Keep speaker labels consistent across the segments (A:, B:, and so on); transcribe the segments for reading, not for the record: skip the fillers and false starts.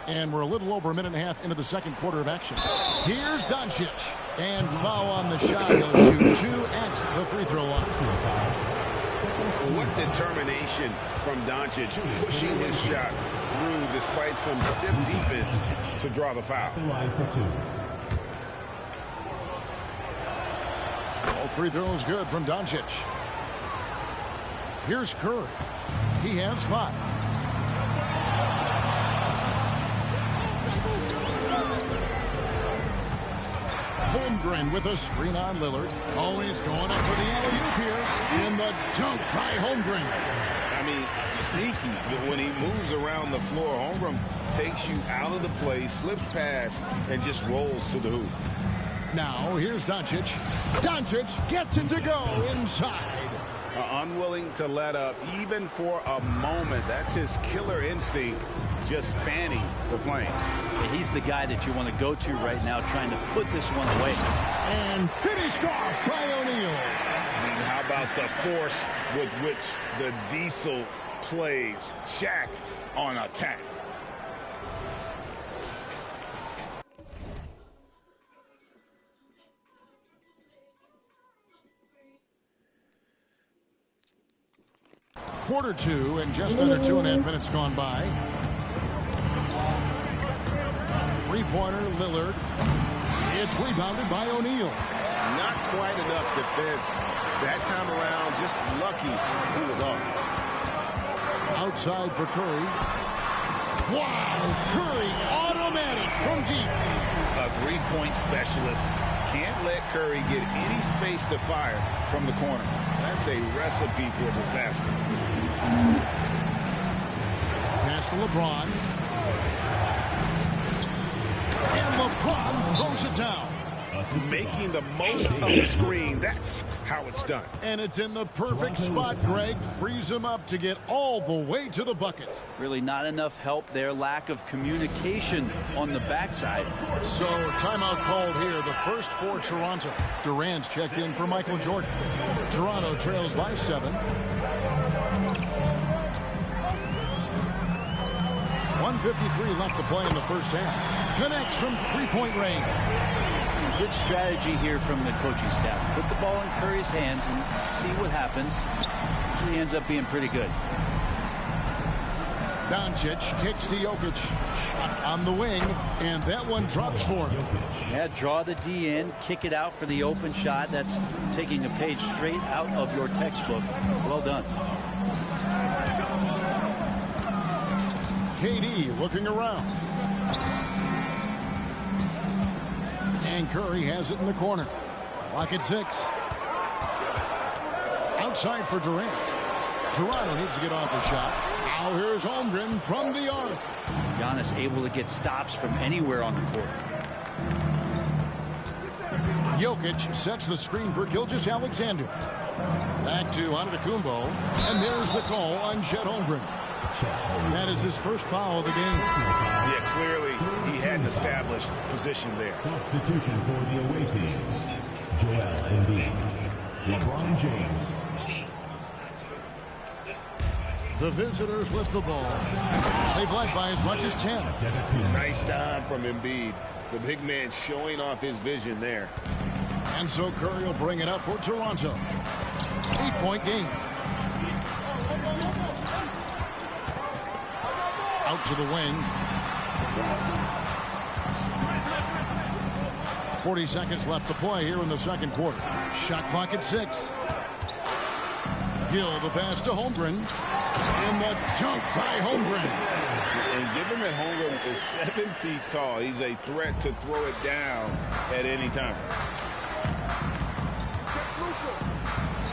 A: And we're a little over a minute and a half into the second quarter of action. Here's Doncic. And foul on the shot. He'll shoot 2 at the free throw line.
B: What determination from Doncic, pushing his shot through despite some stiff defense to draw the foul.
A: All free throws good from Doncic. Here's Curry. He has 5. Holmgren with a screen on Lillard. Always going up for the alley-oop here. And the dunk by Holmgren.
B: I mean, sneaky. When he moves around the floor, Holmgren takes you out of the play, slips past, and just rolls to the hoop.
A: Now, here's Doncic. Doncic gets it to go inside.
B: Unwilling to let up, even for a moment. That's his killer instinct, just fanning the flame.
C: Yeah, he's the guy that you want to go to right now, trying to put this one away.
A: And finished off by O'Neal.
B: And how about the force with which the Diesel plays? Shaq on attack.
A: Quarter 2 and just under 2.5 minutes gone by. Three-pointer, Lillard. It's rebounded by O'Neal.
B: Not quite enough defense. That time around, just lucky he was off.
A: Outside for Curry. Wow! Curry automatic from deep.
B: A three-point specialist. Can't let Curry get any space to fire from the corner. That's a recipe for disaster.
A: Pass to LeBron. And LeBron throws it down.
B: Making the most of the screen. That's how it's done.
A: And it's in the perfect spot, Greg. Frees him up to get all the way to the bucket.
C: Really not enough help there. Lack of communication on the backside.
A: So timeout called here. The first for Toronto. Durant's checked in for Michael Jordan. Toronto trails by 7. 1:53 left to play in the first half. Connects from three-point range.
C: Good strategy here from the coaching staff. Put the ball in Curry's hands and see what happens. He ends up being pretty good.
A: Doncic kicks to Jokic. Shot on the wing, and that one drops for him.
C: Yeah, draw the D in, kick it out for the open shot. That's taking a page straight out of your textbook. Well done.
A: KD looking around. And Curry has it in the corner. Clock at 6. Outside for Durant. Toronto needs to get off a shot. Now here's Holmgren from the arc.
C: Giannis able to get stops from anywhere on the court.
A: Jokic sets the screen for Gilgeous-Alexander. Back to Antetokounmpo. And there's the call on Chet Holmgren. That is his first foul of the game.
B: Yeah, clearly he had an established position there.
D: Substitution for the away teams. Joel Embiid. LeBron James.
A: The visitors with the ball. They've led by as much as 10.
B: Nice time from Embiid. The big man showing off his vision there.
A: And so Curry will bring it up for Toronto. 8-point game. Out to the wing. 40 seconds left to play here in the second quarter. Shot clock at 6. Gill the pass to Holmgren. And the dunk by Holmgren.
B: And given that Holmgren is 7 feet tall, he's a threat to throw it down at any time.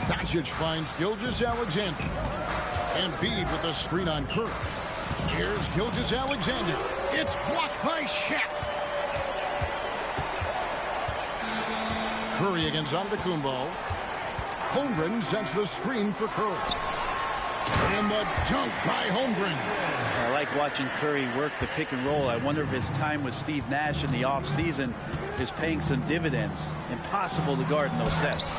A: Doncic finds Gilgeous-Alexander. And Embiid with a screen on Curry. Here's Gilgeous-Alexander. It's blocked by Shaq. Curry against Antetokounmpo. Holmgren sets the screen for Curry. And the dunk by Holmgren.
C: I like watching Curry work the pick and roll. I wonder if his time with Steve Nash in the offseason is paying some dividends. Impossible to guard in those sets.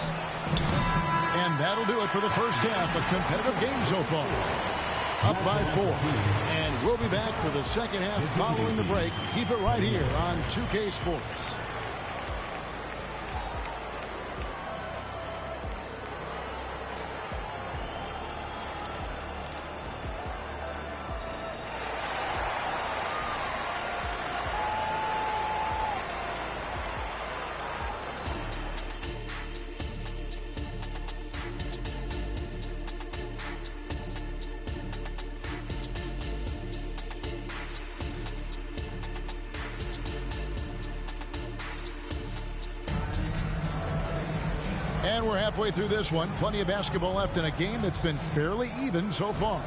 A: And that'll do it for the first half. A competitive game so far. up by 4. And we'll be back for the second half following the break. Keep it right here on 2K Sports. And we're halfway through this one. Plenty of basketball left in a game that's been fairly even so far.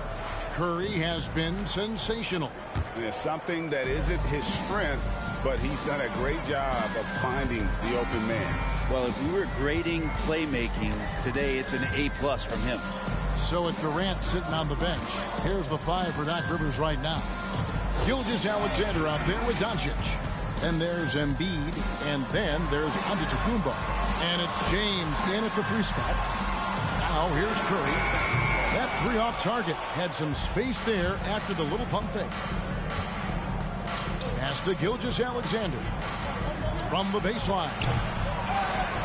A: Curry has been sensational.
B: And it's something that isn't his strength, but he's done a great job of finding the open man.
C: Well, if we were grading playmaking today, it's an A+ from him.
A: So with Durant sitting on the bench, here's the 5 for Doc Rivers right now. Gilgeous-Alexander out there with Doncic. And there's Embiid, and then there's Antetokounmpo. And it's James in at the 3 spot. Now here's Curry. That 3 off target had some space there after the little pump fake. Pass to Gilgeous-Alexander from the baseline.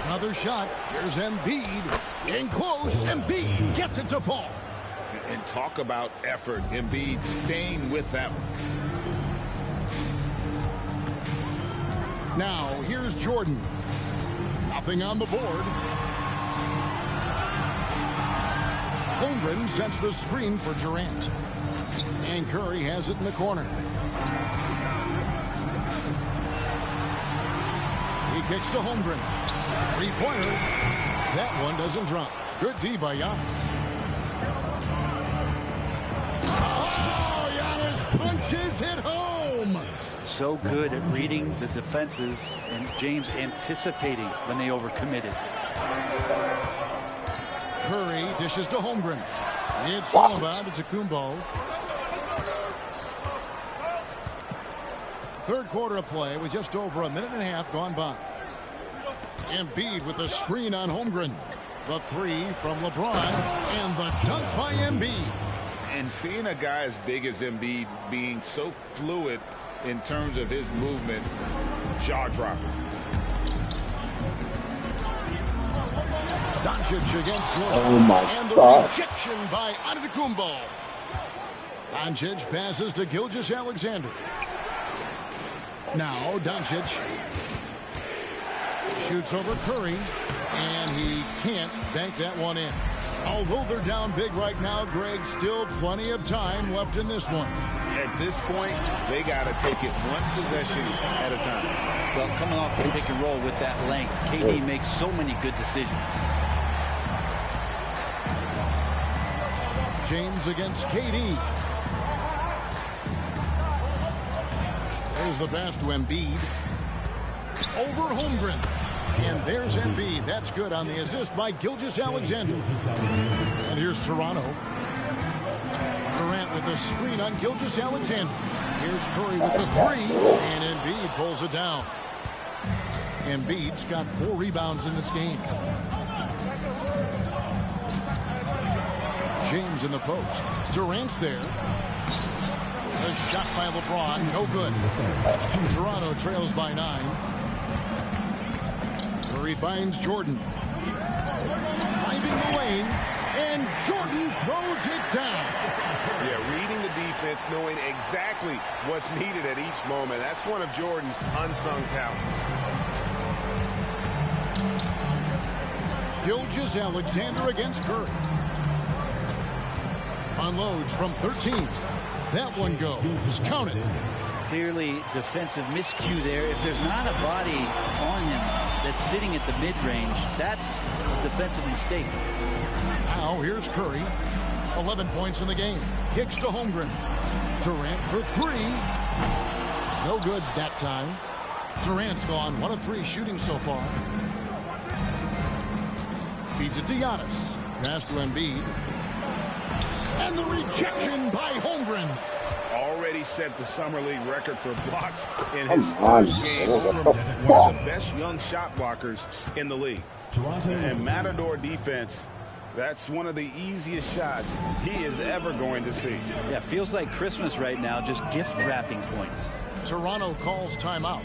A: Another shot. Here's Embiid. In close. Embiid gets it to fall.
B: And talk about effort. Embiid staying with that one.
A: Now, here's Jordan. Nothing on the board. Holmgren sets the screen for Durant. And Curry has it in the corner. He kicks to Holmgren. 3-pointer. That one doesn't drop. Good D by Giannis. Oh, Giannis punches it home.
C: So good at reading the defenses, and James anticipating when they overcommitted.
A: Curry dishes to Holmgren. It's all about Antetokounmpo. Third quarter of play with just over a minute and a half gone by. Embiid with a screen on Holmgren. The 3 from LeBron and the dunk by Embiid.
B: And seeing a guy as big as Embiid being so fluid in terms of his movement, jaw-dropping.
A: Doncic against Jordan.
E: Oh my
A: and the
E: gosh.
A: rejection by Antetokounmpo. Doncic passes to Gilgeous-Alexander. Now Doncic shoots over Curry, and he can't bank that one in. Although they're down big right now, Greg, still plenty of time left in this one.
B: At this point, they got to take it one possession at a time.
C: Well, coming off the pick and roll with that length, KD makes so many good decisions.
A: James against KD. There's the pass to Embiid. Over Holmgren. And there's Embiid. That's good on the assist by Gilgeous-Alexander. And here's Toronto. Durant with the screen on Gilgeous-Alexander. Here's Curry with the 3. And Embiid pulls it down. Embiid's got 4 rebounds in this game. James in the post. Durant's there. A shot by LeBron. No good. Toronto trails by 9. Curry finds Jordan. Finding the lane. And Jordan throws it down.
B: Yeah, reading the defense, knowing exactly what's needed at each moment. That's one of Jordan's unsung talents.
A: Gilgeous-Alexander against Curry. Unloads from 13. That one goes. Count it.
C: Clearly defensive miscue there. If there's not a body on him that's sitting at the mid-range, that's a defensive mistake.
A: Now here's Curry. 11 points in the game. Kicks to Holmgren. Durant for 3. No good that time. Durant's gone 1 of 3 shooting so far. Feeds it to Giannis. Pass to Embiid. And the rejection by Holmgren.
B: Already set the Summer League record for blocks in his first game. One of the best young shot blockers in the league. And Matador defense That's one of the easiest shots he is ever going to see.
C: Yeah, feels like Christmas right now, just gift wrapping points.
A: Toronto calls timeout.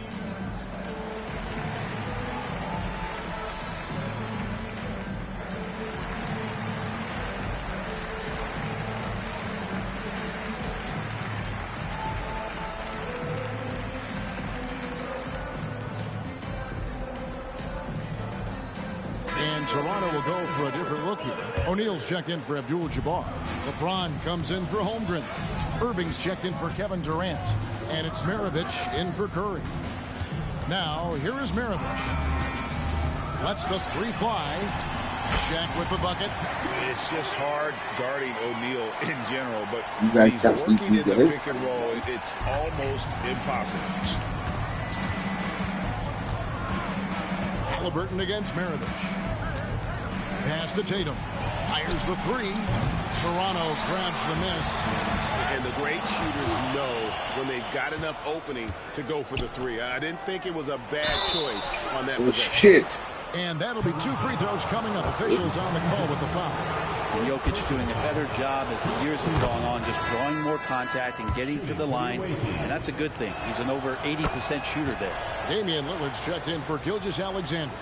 A: Toronto will go for a different look here. O'Neal's checked in for Abdul-Jabbar. LeBron comes in for Holmgren. Irving's checked in for Kevin Durant. And it's Maravich in for Curry. Now, here is Maravich. Lets the three fly. Shaq with the bucket.
B: It's just hard guarding O'Neal in general, but
E: you guys
B: he's
E: got
B: working in the
E: guys.
B: pick and roll. It's almost impossible.
A: Halliburton against Maravich. Pass to Tatum. Fires the three. Toronto grabs the miss.
B: And the great shooters know when they've got enough opening to go for the three. I didn't think it was a bad choice on that possession.
E: Shit.
A: And that'll be 2 free throws coming up. Officials on the call with the foul.
C: And Jokic doing a better job as the years have gone on, just drawing more contact and getting to the line. And that's a good thing. He's an over 80% shooter there.
A: Damian Lillard's checked in for Gilgeous-Alexander.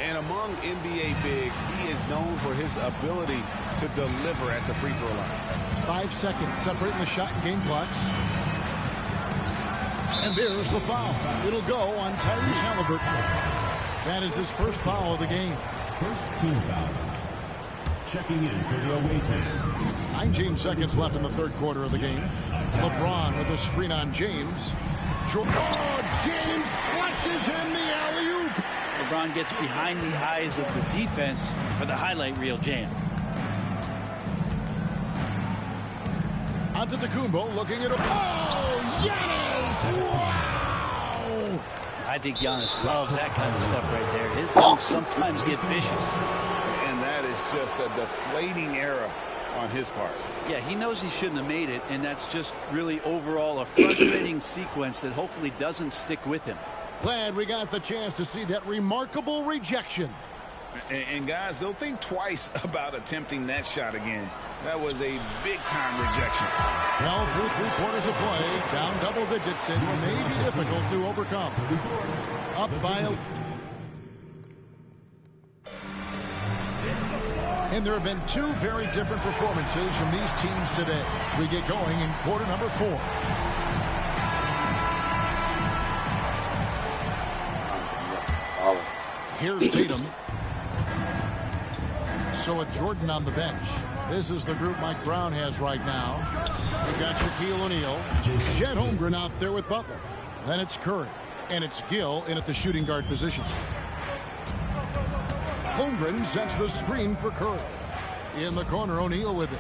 B: And among NBA bigs, he is known for his ability to deliver at the free throw line.
A: 5 seconds separating the shot and game clocks. And there's the foul. It'll go on Tyrese Halliburton. That is his first foul of the game.
D: First team foul. Checking in for the away team.
A: 19 seconds left in the third quarter of the game. LeBron with a screen on James. Oh, James flushes in the alley-oop.
C: LeBron gets behind the eyes of the defense for the highlight reel jam.
A: Antetokounmpo looking at him. Oh, Giannis! Wow!
C: I think Giannis loves that kind of stuff right there. His dunks sometimes get vicious.
B: And that is just a deflating era on his part.
C: Yeah, he knows he shouldn't have made it, and that's just really overall a frustrating sequence that hopefully doesn't stick with him.
A: Glad we got the chance to see that remarkable rejection.
B: And guys, they'll think twice about attempting that shot again. That was a big-time rejection.
A: Well, through 3 quarters of play, down double digits, it may be difficult to overcome. Up by a... And there have been 2 very different performances from these teams today as we get going in quarter number 4. Here's Tatum. So with Jordan on the bench, this is the group Mike Brown has right now. We've got Shaquille O'Neal, Chet Holmgren out there with Butler. Then it's Curry, and it's Gill in at the shooting guard position. Holmgren sets the screen for Curry. In the corner, O'Neal with it.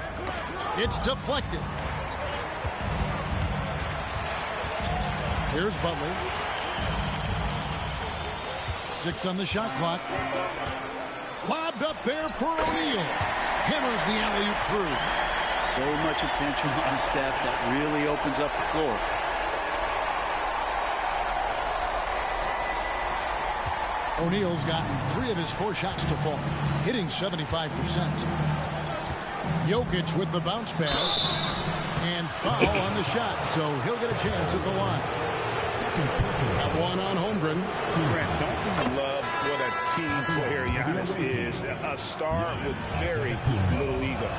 A: It's deflected. Here's Butler. 6 on the shot clock. Lobbed up there for O'Neal. Hammers the alley-oop through.
C: So much attention on Steph that really opens up the floor.
A: O'Neal's gotten 3 of his 4 shots to fall, hitting 75%. Jokic with the bounce pass. And foul on the shot, so he'll get a chance at the line. That one on Holmgren.
B: Brent, don't you love what a team player Giannis is? A star with very little ego.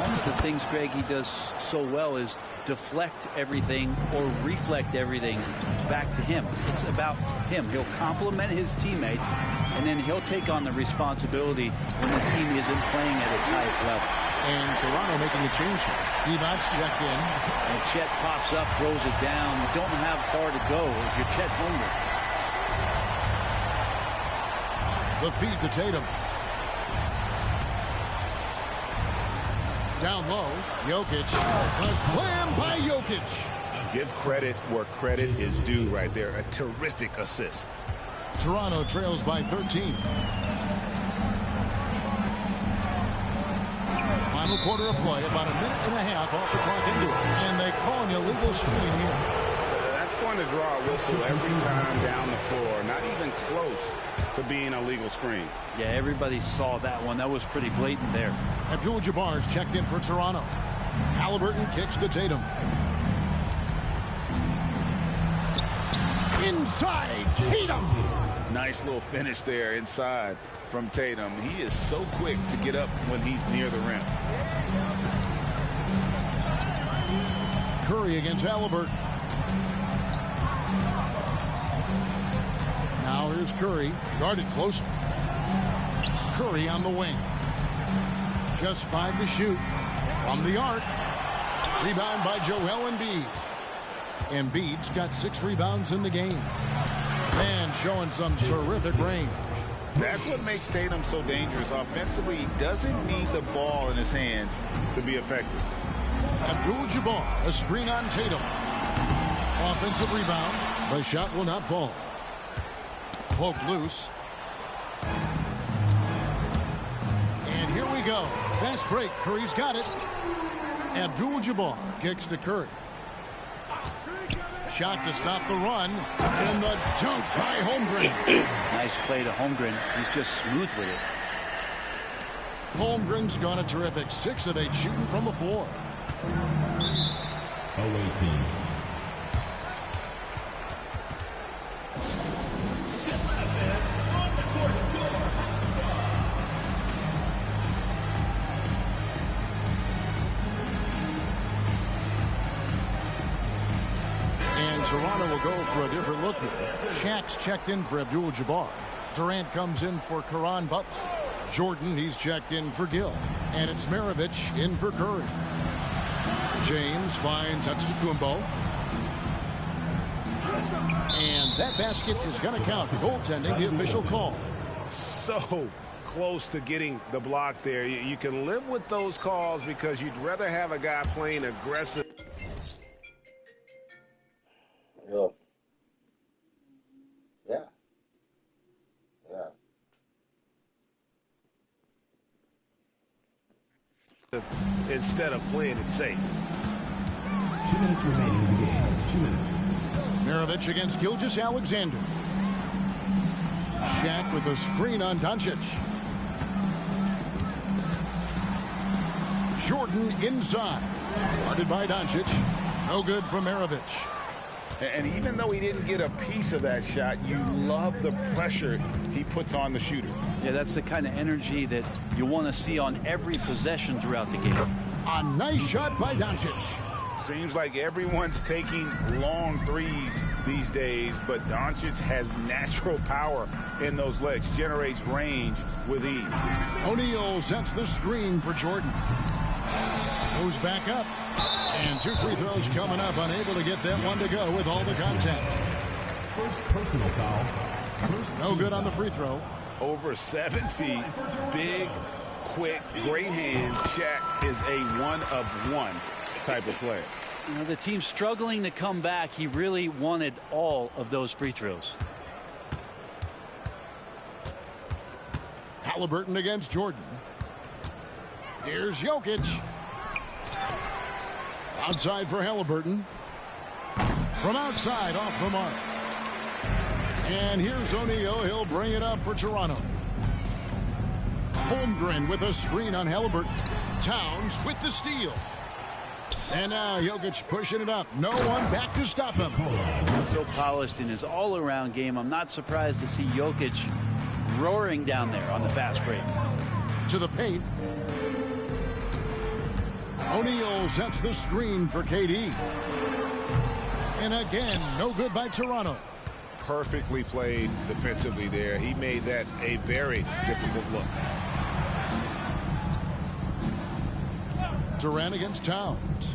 C: One of the things, Greg, he does so well is deflect everything or reflect everything back to him. It's about him. He'll compliment his teammates, and then he'll take on the responsibility when the team isn't playing at its highest level.
A: And Toronto making a change here. Evans check in.
C: And Chet pops up, throws it down. You don't have far to go if you're Chet Holmgren.
A: The feed to Tatum. Down low, Jokic. A slam by Jokic.
B: Give credit where credit is due right there. A terrific assist.
A: Toronto trails by 13. Final quarter of play, about a minute and a half off the clock into it. And they call an illegal screen here.
B: That's want to draw a whistle every time down the floor, not even close to being a legal screen.
C: Yeah, everybody saw that one. That was pretty blatant there.
A: Abdul-Jabbar's checked in for Toronto. Halliburton kicks to Tatum. Inside, Tatum.
B: Nice little finish there inside from Tatum. He is so quick to get up when he's near the rim.
A: Curry against Halliburton. Now here's Curry, guarded close. Curry on the wing. Just 5 to shoot from the arc. Rebound by Joel Embiid. Embiid's got 6 rebounds in the game. And showing some terrific range.
B: That's what makes Tatum so dangerous. Offensively, he doesn't need the ball in his hands to be effective.
A: Abdul-Jabbar, a screen on Tatum. Offensive rebound. The shot will not fall. Poked loose. And here we go. Fast break. Curry's got it. Abdul-Jabbar kicks to Curry. Shot to stop the run. And the dunk by Holmgren.
C: Nice play to Holmgren. He's just smooth with it.
A: Holmgren's gone a terrific 6 of 8 shooting from the floor.
D: Away team.
A: And Toronto will go for a different look here. Shaq's checked in for Abdul-Jabbar. Durant comes in for Caron Butler. Jordan, he's checked in for Gill. And it's Maravich in for Curry. James finds Antetokounmpo. And that basket is going to count. Goaltending, the official call.
B: So close to getting the block there. You can live with those calls because you'd rather have a guy playing aggressive.
E: Yeah. Yeah.
B: Instead of playing it safe.
D: 2 minutes remaining in the game. 2 minutes.
A: Maravich against Gilgeous-Alexander. Shaq with a screen on Doncic. Jordan inside. Guarded by Doncic. No good for Maravich.
B: And even though he didn't get a piece of that shot, you love the pressure he puts on the shooter.
C: Yeah, that's the kind of energy that you want to see on every possession throughout the game.
A: A nice shot by Doncic.
B: Seems like everyone's taking long threes these days, but Doncic has natural power in those legs, generates range with ease.
A: O'Neal sets the screen for Jordan. Moves back up. And 2 free throws coming up, unable to get that one to go with all the contact.
D: First personal foul.
A: No good on the free throw.
B: Over 7 feet, big, quick, great hands. Shaq is a one-of-one type of player.
C: You know, the team's struggling to come back. He really wanted all of those free throws.
A: Halliburton against Jordan. Here's Jokic. Outside for Halliburton. From outside, off the mark. And here's O'Neal. He'll bring it up for Toronto. Holmgren with a screen on Halliburton. Towns with the steal. And now Jokic pushing it up. No one back to stop him.
C: He's so polished in his all-around game. I'm not surprised to see Jokic roaring down there on the fast break.
A: To the paint. O'Neal sets the screen for KD. And again, no good by Toronto.
B: Perfectly played defensively there. He made that a very difficult look.
A: Durant against Towns.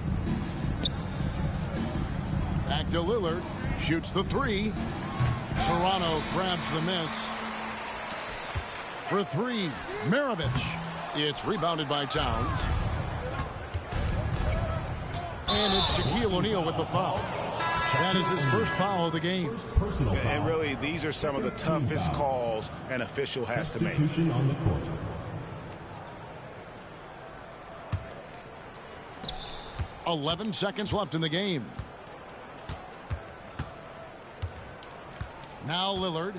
A: Back to Lillard. Shoots the 3. Toronto grabs the miss. For 3, Maravich. It's rebounded by Towns. And it's Shaquille O'Neal with the foul. That is his first foul of the game.
B: And really, these are some of the toughest calls an official has to make.
D: On the court.
A: 11 seconds left in the game. Now Lillard.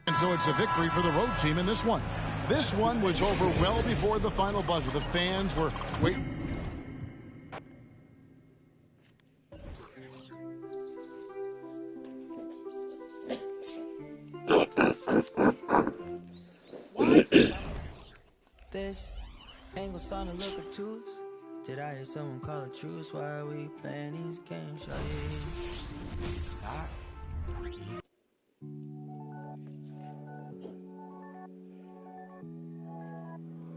A: And so it's a victory for the road team in this one. This one was over well before the final buzzer. The fans were waiting.
E: This angle starting to look obtuse. Did I hear someone call a truce? Why are we playing these games?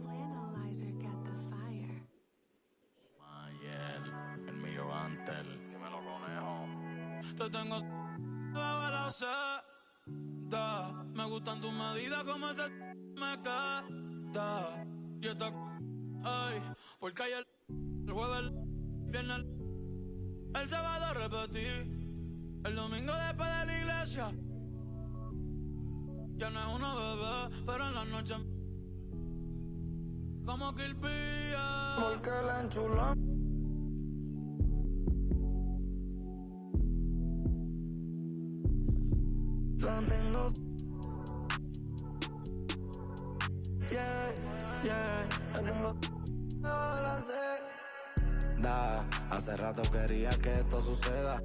F: Analyzer got the fire.
G: Ayer, el mío antes, dímelo conejo. Te tengo bajo la seda. Me gustan tus medidas como ese me queda. Y esta ay, porque ayer el jueves, el viernes, el sábado repetí. El domingo después de la iglesia. Ya no es una bebé, pero en la noche como que el pía.
E: Porque la enchulamos. La tengo. La tengo. La sé. Hace rato quería que esto suceda.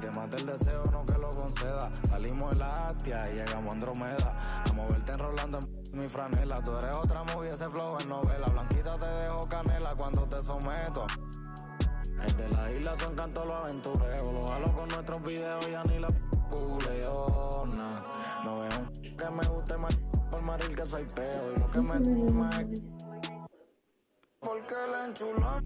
E: Que mate el deseo, no que lo conceda. Salimos de la Astia y llegamos a Andromeda. A moverte enrolando en mi franela. Tú eres otra movie, ese flow en novela. Blanquita te dejo canela cuando te someto. El de la isla son cantos los aventureos. Los jalo con nuestros videos, ya ni la puleo. No veo un que me guste más por maril que soy peo. Y lo que me más es porque la enchulamos.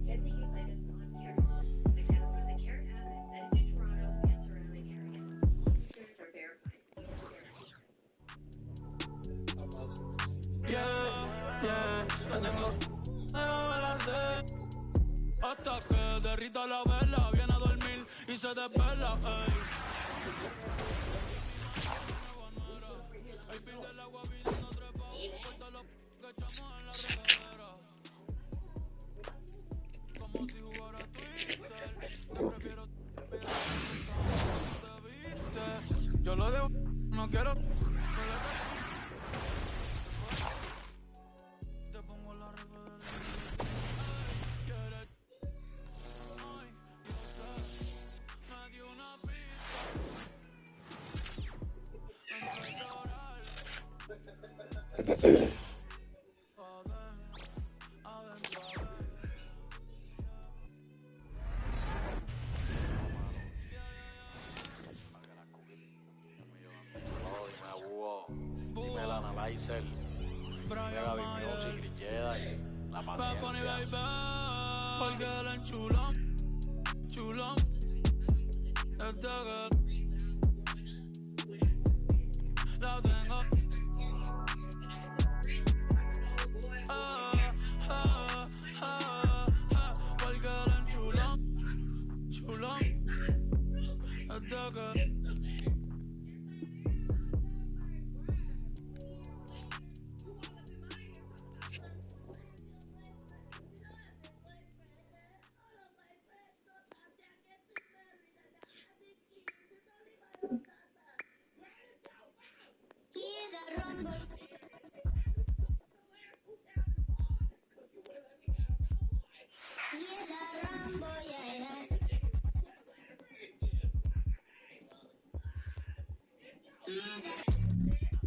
E: La tengo la sé.
G: Hasta que derrita la vela, viene a dormir y se desvela, ey. El pil del agua viniendo trepado, por todos los que echamos en la regadera. Como si jugara Twister, te prefiero te viste. Yo lo debo, no quiero. Te pongo la referencia. Quieres. Ay, yo sé. Me dio una pista. Empecé a orar. Adentro.
H: Dime el Analyzer, dime Gaby Music, Grilleda y la paciencia.
G: Porque la chulón, chulón, la tengo. Porque la chulón, chulón,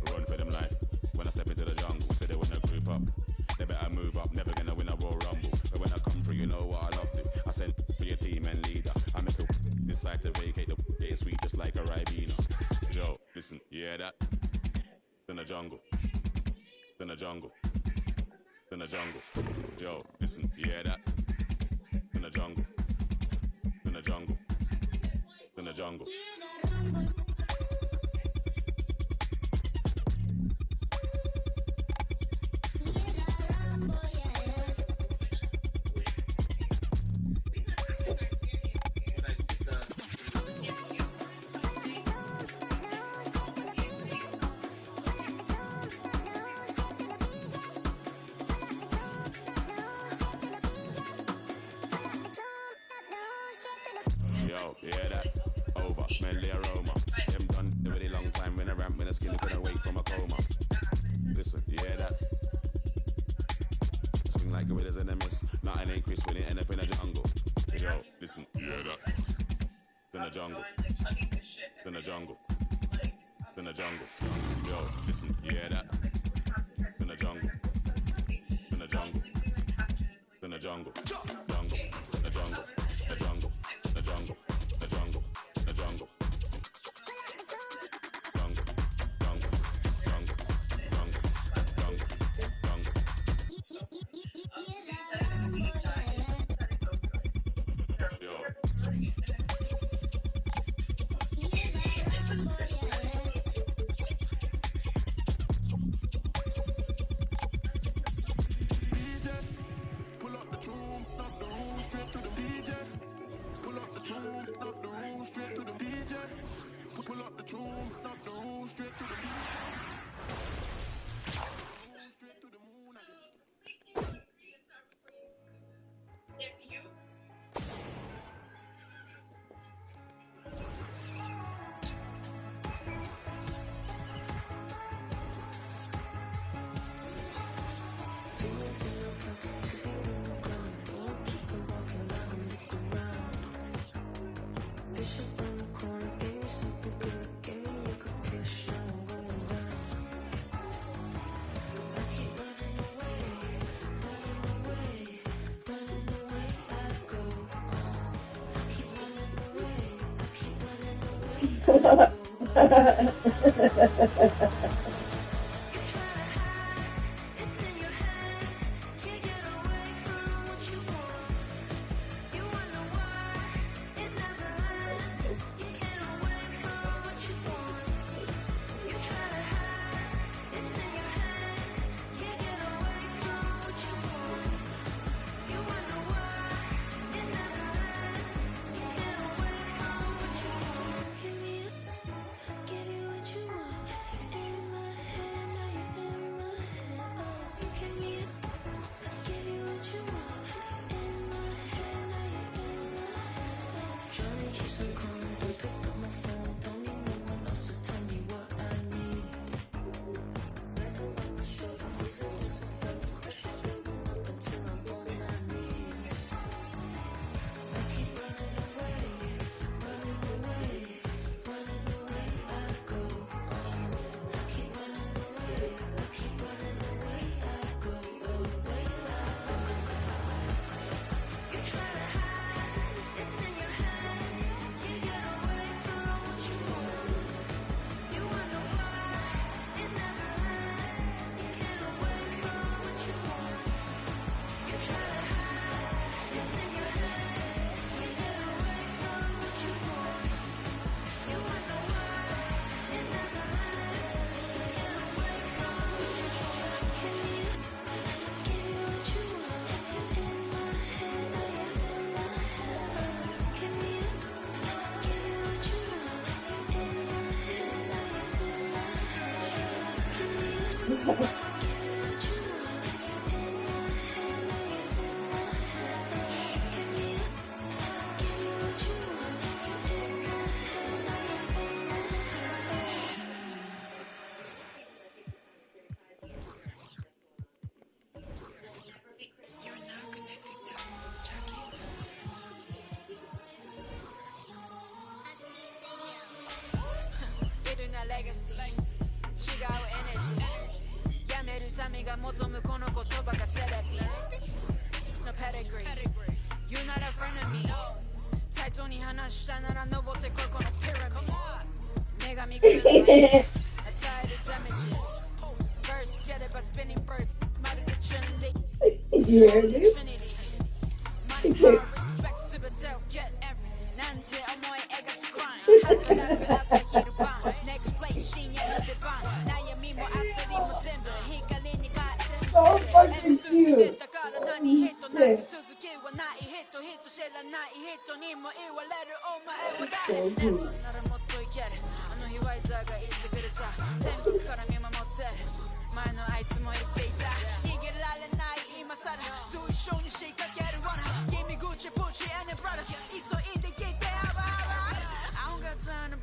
I: Run for them life. When I step into the jungle, say they wanna group up. They better move up, never gonna win a Royal Rumble. But when I come through, you know what I love to. I send for your team and leader. I make a decide to vacate the get sweet just like a Ribena. Yo, listen, you hear that? In the jungle. In the jungle. In the jungle. Yo, listen, you hear that? In the jungle. In the jungle. In the jungle. Yeah, that over, smell the aroma. Them done a really long time when I ramp, when I skinny couldn't wake from a coma. Listen, yeah, that swing like gorillas in a mist. Nothing ain't crisp when it end up in a jungle. Yo, listen, yeah, that in the jungle, in the jungle, in the jungle. Yo, listen, yeah, that in the jungle, in the jungle, in the jungle, jungle, the jungle, the jungle, the jungle, the jungle, the jungle.
J: Legacy 違うエネジーやめる民が望むこの言葉がセレビ No pedigree You're not a friend of me 対等に話したなら登ってこいこのピラミッド女神くんの与える damages First get it by spinning bird まるでチュンリー Trinity Money power respect すべてを get everything なんて思い描く crime 働く朝昼晩 Next place 深夜の出番悩みも焦りも全部光に変えて So fucking cute だから何人泣き続きはない人知らない人にも言われるお前は誰そんならもっといけるあの日ワイザーが言ってくれた全国から見守ってる前のあいつも言っていた逃げられない今さら随所に仕掛ける罠君口プチ and brothers 急いで聞いてあばあば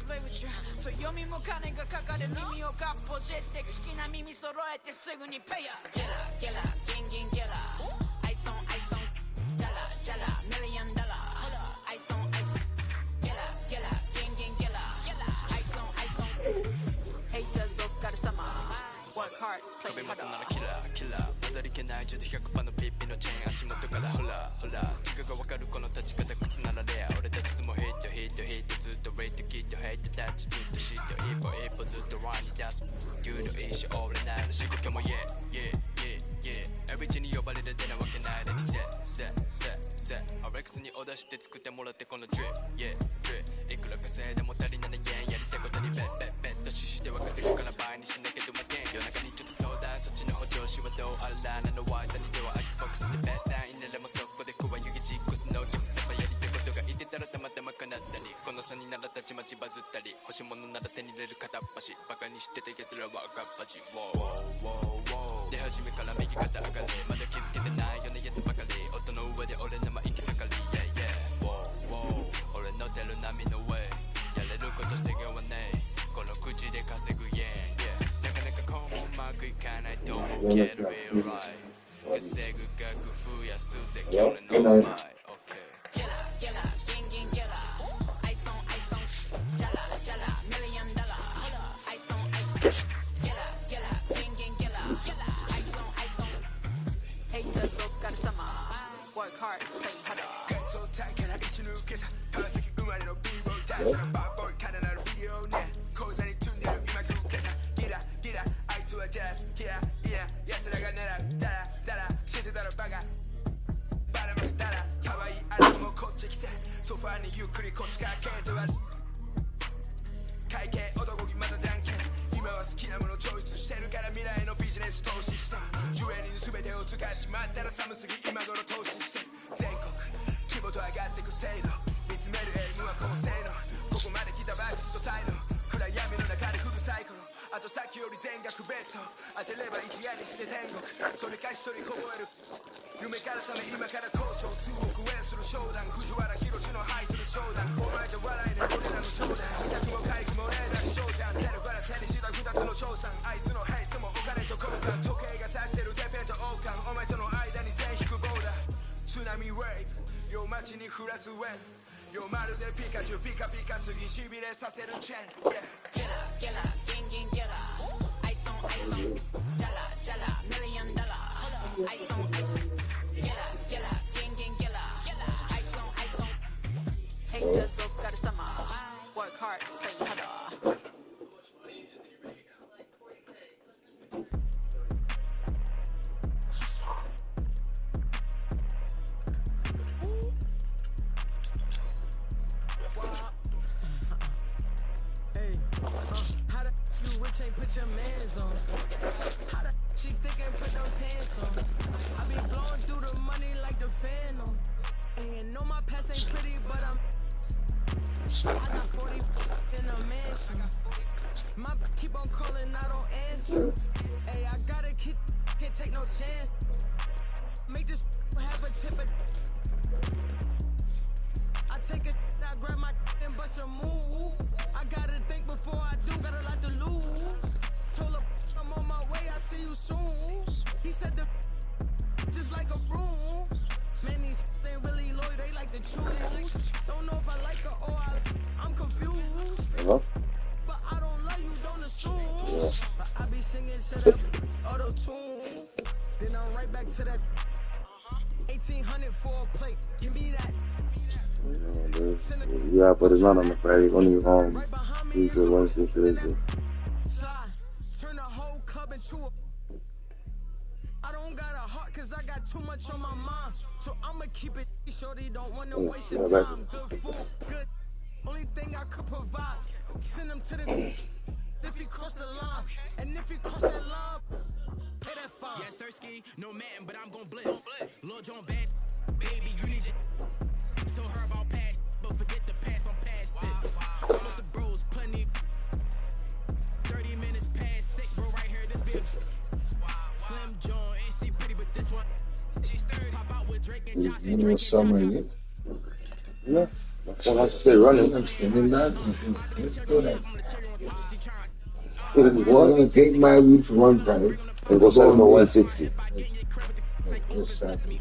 J: play with you そう読みも金がかかる耳をかっぽじって聞きな耳揃えてすぐにペイヤーゲラゲラギンギンゲラアイソンアイソンジャラジャラミリオンダラアイソンアイソンゲラゲラギンギンゲラアイソンアイソンヘイターズお疲れ様 Work hard, play hard
K: 壁元ならキラーキラー混ざり気ない10で 100% のピッピのチェーン足元からほらほら軸がわかるこの立ち方靴ならレア俺たちつもヒットヒットヒットずっとレイトキットヘイトタッチずっとシット一歩一歩ずっとワンに出す言うのいいし俺なら仕事も Yeah yeah yeah yeah Every 地に呼ばれる出なわけないだけせアレックスにオーダーして作ってもらってこのドリップ Yeah drip いくら稼いでも足りない円やりたいことにベッとししては稼ぐから倍にしなきゃどまけん夜中にちょっと相談そっちの補助しはどうあらなのワイザにではアイスフォックスでベスタインならもそこでこは湯気実行すのギブサバやりたいことがいてたらたまたまかなったりこの差にならたちまちバズったり欲しいものなら手に入れる片っ端バカにしてた奴らは赤っ端出始めから右肩上がりまだ気づけてないようなやつばかり音の上で俺のま行き盛り Yeah yeah 俺の出る波の上やれること制限はねえこの口で稼ぐ Yeah なかなかこうもうまくいかないと思うけど Real life 稼ぐ額増やすぜ今日の名前 OK
J: ゲラゲラギンギンゲラアイソンアイソンジャラジャラミリオンダラアイソンアイソンゲラゲラギンギンゲラアイソンアイソンヘイターズお疲れ様 Work hard, play harder
K: 街頭体から一抜けさ川崎生まれの B-boy 大事なバーボーイからなるビデオね口座に積んでる今食うけさギラギラあいつはジャラスキラいや奴らが狙うダラダラ知ってたらバカバラまくたら可愛いあなたもこっち来てソファーにゆっくり腰掛けては会計男気またじゃんけん今は好きなものチョイスしてるから未来のビジネス投資してジュエリーの全てを使っちまったら寒すぎ今頃投資して全国規模と上がってく精度見つめるエイムは高性能ここまで来たバイクと才能暗闇の中でフルサイクルあとさっきより全額ベッド当てれば一夜にして天国それか一人凍える夢から覚め今から交渉数億円する商談藤原宏のハイトル商談お前じゃ笑えねえ俺らの冗談自宅も回帰も例なき商じゃんテレグラス手にした二つの賞賛あいつのヘイトもお金と交換時計が指してるデペンと王冠お前との間に線引くボーダー津波ウェイブ夜街に降らずウェン夜まるでピカチュウピカピカすぎしびれさせるチェーン、
J: ゲラゲラギンギンゲラアイソンアイソンジャラジャラミリオンダラアイソンアイソンゲラゲラギンギンゲラアイソンアイソンヘイターズお疲れ様 Work hard, play harder
L: How the you rich ain't put your mans on? How the she thick ain't put no pants on? I be blowing through the money like the Phantom. And know my past ain't pretty, but I got 40 in a mansion. My keep on calling, I don't answer. Hey, I gotta can't take no chance. Make this have a tip of. I take it, I grab my and bust a move. I gotta think before I do, got a lot to lose. Told her I'm on my way, I see you soon. He said the just like a broom. Man, these ain't really loyal, they like to choose. Don't know if I like her or I'm confused.
M: Hello?
L: But I don't love you, don't assume. But I be singing to the auto-tune. Then I'm right back to that 1800 for a plate. Give me that.
M: Yeah, but it's not on the Friday. Only Tuesday, Wednesday, Thursday.
L: Turn the whole club into a. I don't got a heart cause I got too much on my mind. So I'ma keep it shorty, don't wanna waste your time. Good food, good. Only thing I could provide. Send him to the if he cross the line. And if he cross that line, pay that fine.
N: Yes, Sirski, no man, but I'm gon' blitz. Lil John bad, baby, you need your. Told her about past, but forget the past, I'm past it. I'm with the bros, plenty. 30 minutes past 6, bro, right here, this bitch. Slim John, ain't she pretty, but this one, she's 30. Pop out with Drake and Johnson.
M: Summer,
O: Yeah. That's why I have to stay running.
P: I'm sending that. Let's do that.
O: What?
P: I'm gonna take my weed for one price
O: And go sell it for 160.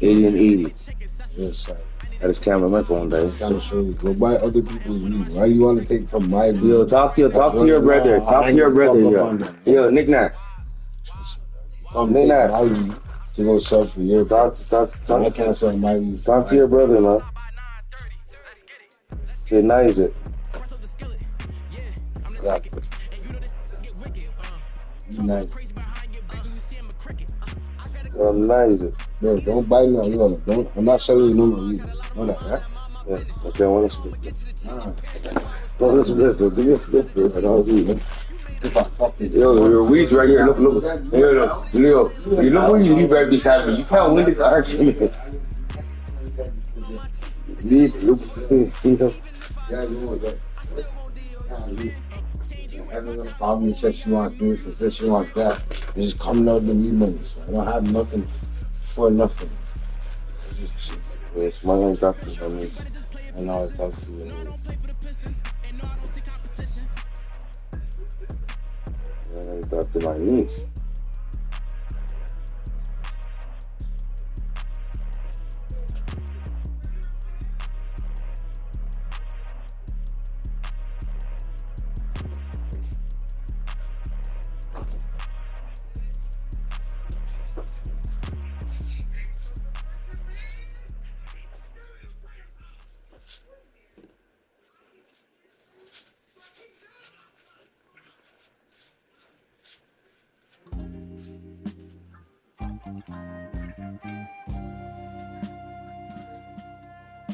O: 80 and 80.
P: Yes, sir.
O: I just can't remember my phone, guys.
P: I'm sure you go buy other people's weed. Why do you want to take from my weed?
O: Yo, talk to your brother. Talk to your brother, yo. Yo, Nick Nack.
P: I'm taking my weed to go sell for your
O: talk.
P: I can't sell my weed.
O: Talk to your brother, man. Denies it.
P: Yeah. Nice.
O: Nice it.
P: Bro, don't buy no. Don't. I'm not selling you no more weed. Know that, right?
O: Yeah. Okay, I want to speak.
P: Well, listen, give me a flip this and I'll do it.
O: Yo, your weed's right here. Look. Leo, you look where you leave right beside me. You can't win this argument. Weed, look.
P: Yeah, you know that. Everyone called me and said she wants this and said she wants that. It's just coming out of the weed money. So I don't have nothing for nothing.
O: Yes, my name's Dr. Hamid. I know I talk to you. My name's Dr. My niece.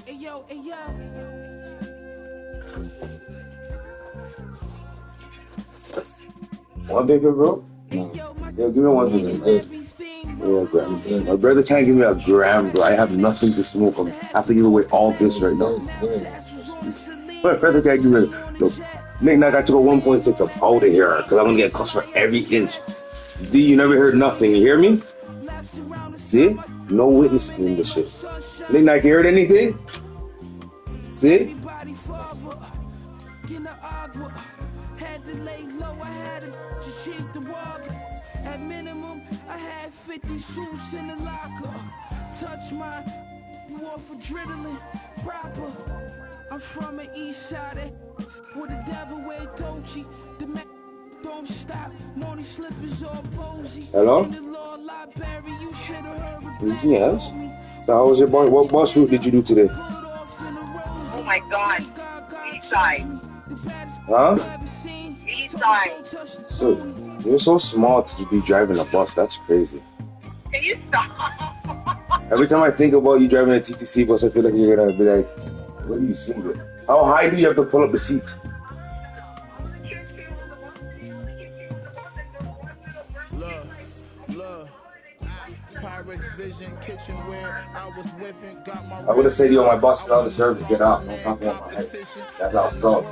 L: Hey yo.
O: One bigger, bro? No. Yeah, give me one bigger. Yeah, gram. My brother can't give me a gram, bro. I have nothing to smoke. I have to give away all this right now. My brother can't give me. Look, Nick, I got to go 1.6. I'm out of here because I'm gonna get cussed for every inch. D, you never heard nothing. You hear me? See? No witnessing in this shit. Nick, I heard anything? See?
L: Had to lay low, I had to shake the walk. At minimum, I had 50 suits in the locker. Touch my war for dribbling proper. I'm from the east side with the devil way Dolce. The man don't stop. Morning slippers all posy.
O: Hello? Yes. So how was your boy? What bus route did you do today?
Q: Oh my God. East side.
O: Huh?
Q: East side.
O: So you're so small to be driving a bus. That's crazy.
Q: Can you stop?
O: Every time I think about you driving a TTC bus, I feel like you're gonna be like, what do you see? How high do you have to pull up the seat? I would have said you on my bus and all the service get out. Don't talk about my head. That's how it's all.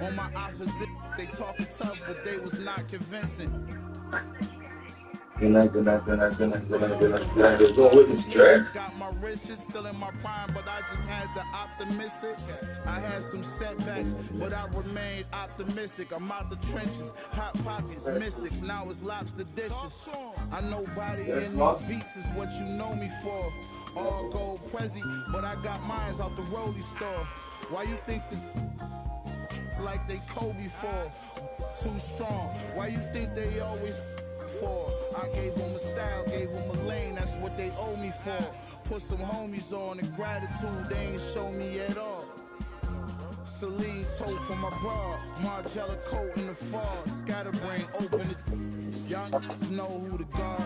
R: On my opposite, they talking tough, but they was not convincing.
O: Good night. There's no witness, Dre.
R: Got my wrist just still in my prime, but I just had to optimistic. I had some setbacks, but I remained optimistic. I'm out the trenches, hot pockets, mystics. Now it's lobster dishes. I know body in these beats is what you know me for. All gold Prezi, but I got mines out the rollie store. Why you think like they Kobe for? Too strong. Why you think they always for? I gave them a style, gave them a lane, that's what they owe me for. Put some homies on and gratitude they ain't show me at all. Celine tote for my bra, Margiela coat in the fall, scatterbrain open it. Y'all know who the guard.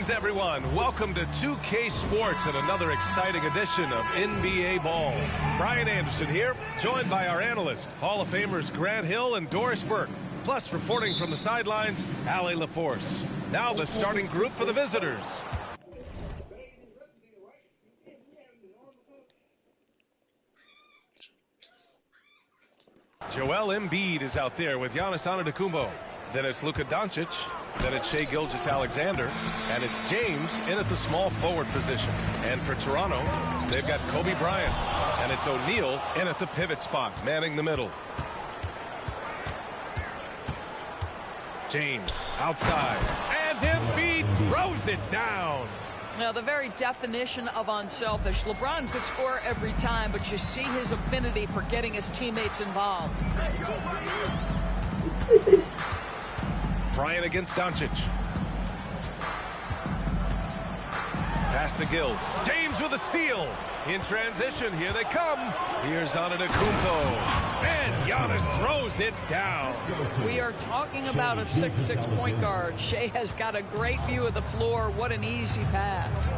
S: Greetings, everyone. Welcome to 2K Sports and another exciting edition of NBA Ball. Brian Anderson here, joined by our analysts, Hall of Famers Grant Hill and Doris Burke. Plus, reporting from the sidelines, Allie LaForce. Now the starting group for the visitors. Joel Embiid is out there with Giannis Antetokounmpo. Then it's Luka Doncic. Then it's Shai Gilgeous-Alexander. And it's James in at the small forward position. And for Toronto, they've got Kobe Bryant. And it's O'Neal in at the pivot spot, manning the middle. James outside. And Embiid throws it down.
T: Now, the very definition of unselfish. LeBron could score every time, but you see his affinity for getting his teammates involved.
S: Bryant against Doncic. Pass to Gill. James with a steal. In transition, here they come. Here's Antetokounmpo. And Giannis throws it down.
T: We are talking about a 6'6" point guard. Shai has got a great view of the floor. What an easy pass.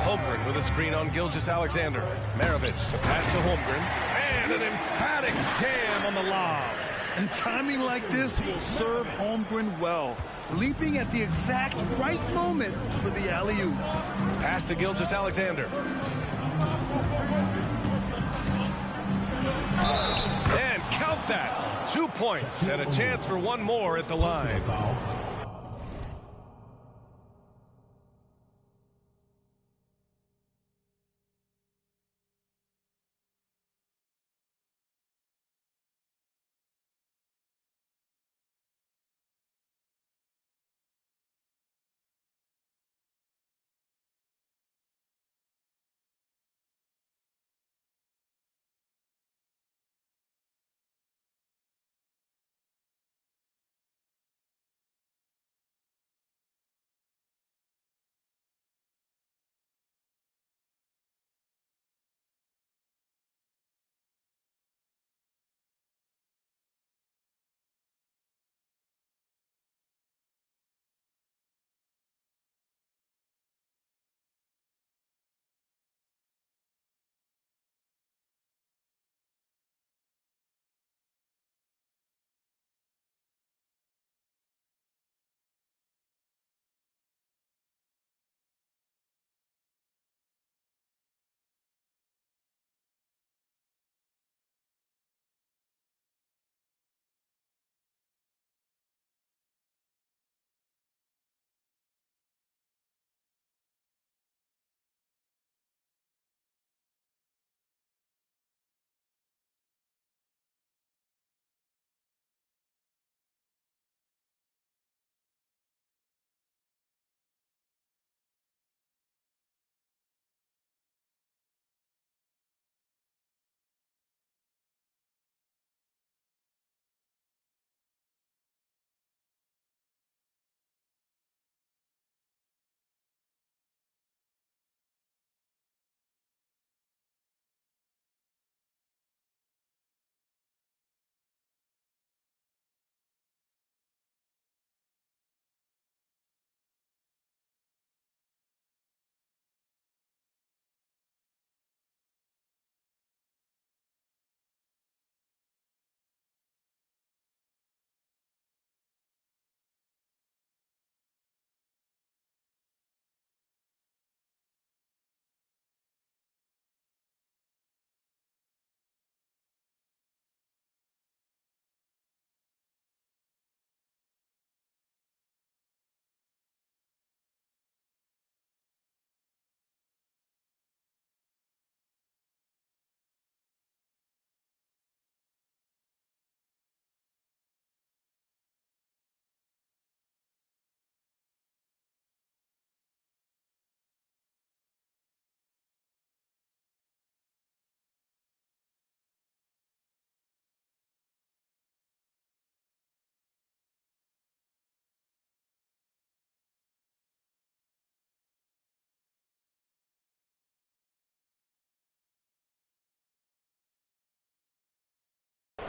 S: Holmgren with a screen on Gilgeous-Alexander. Maravich, the pass to Holmgren. And an emphatic jam on the lob.
U: And timing like this will serve Holmgren well. Leaping at the exact right moment for the alley-oop.
S: Pass to Gilgeous-Alexander. And count that. 2 points and a chance for one more at the line.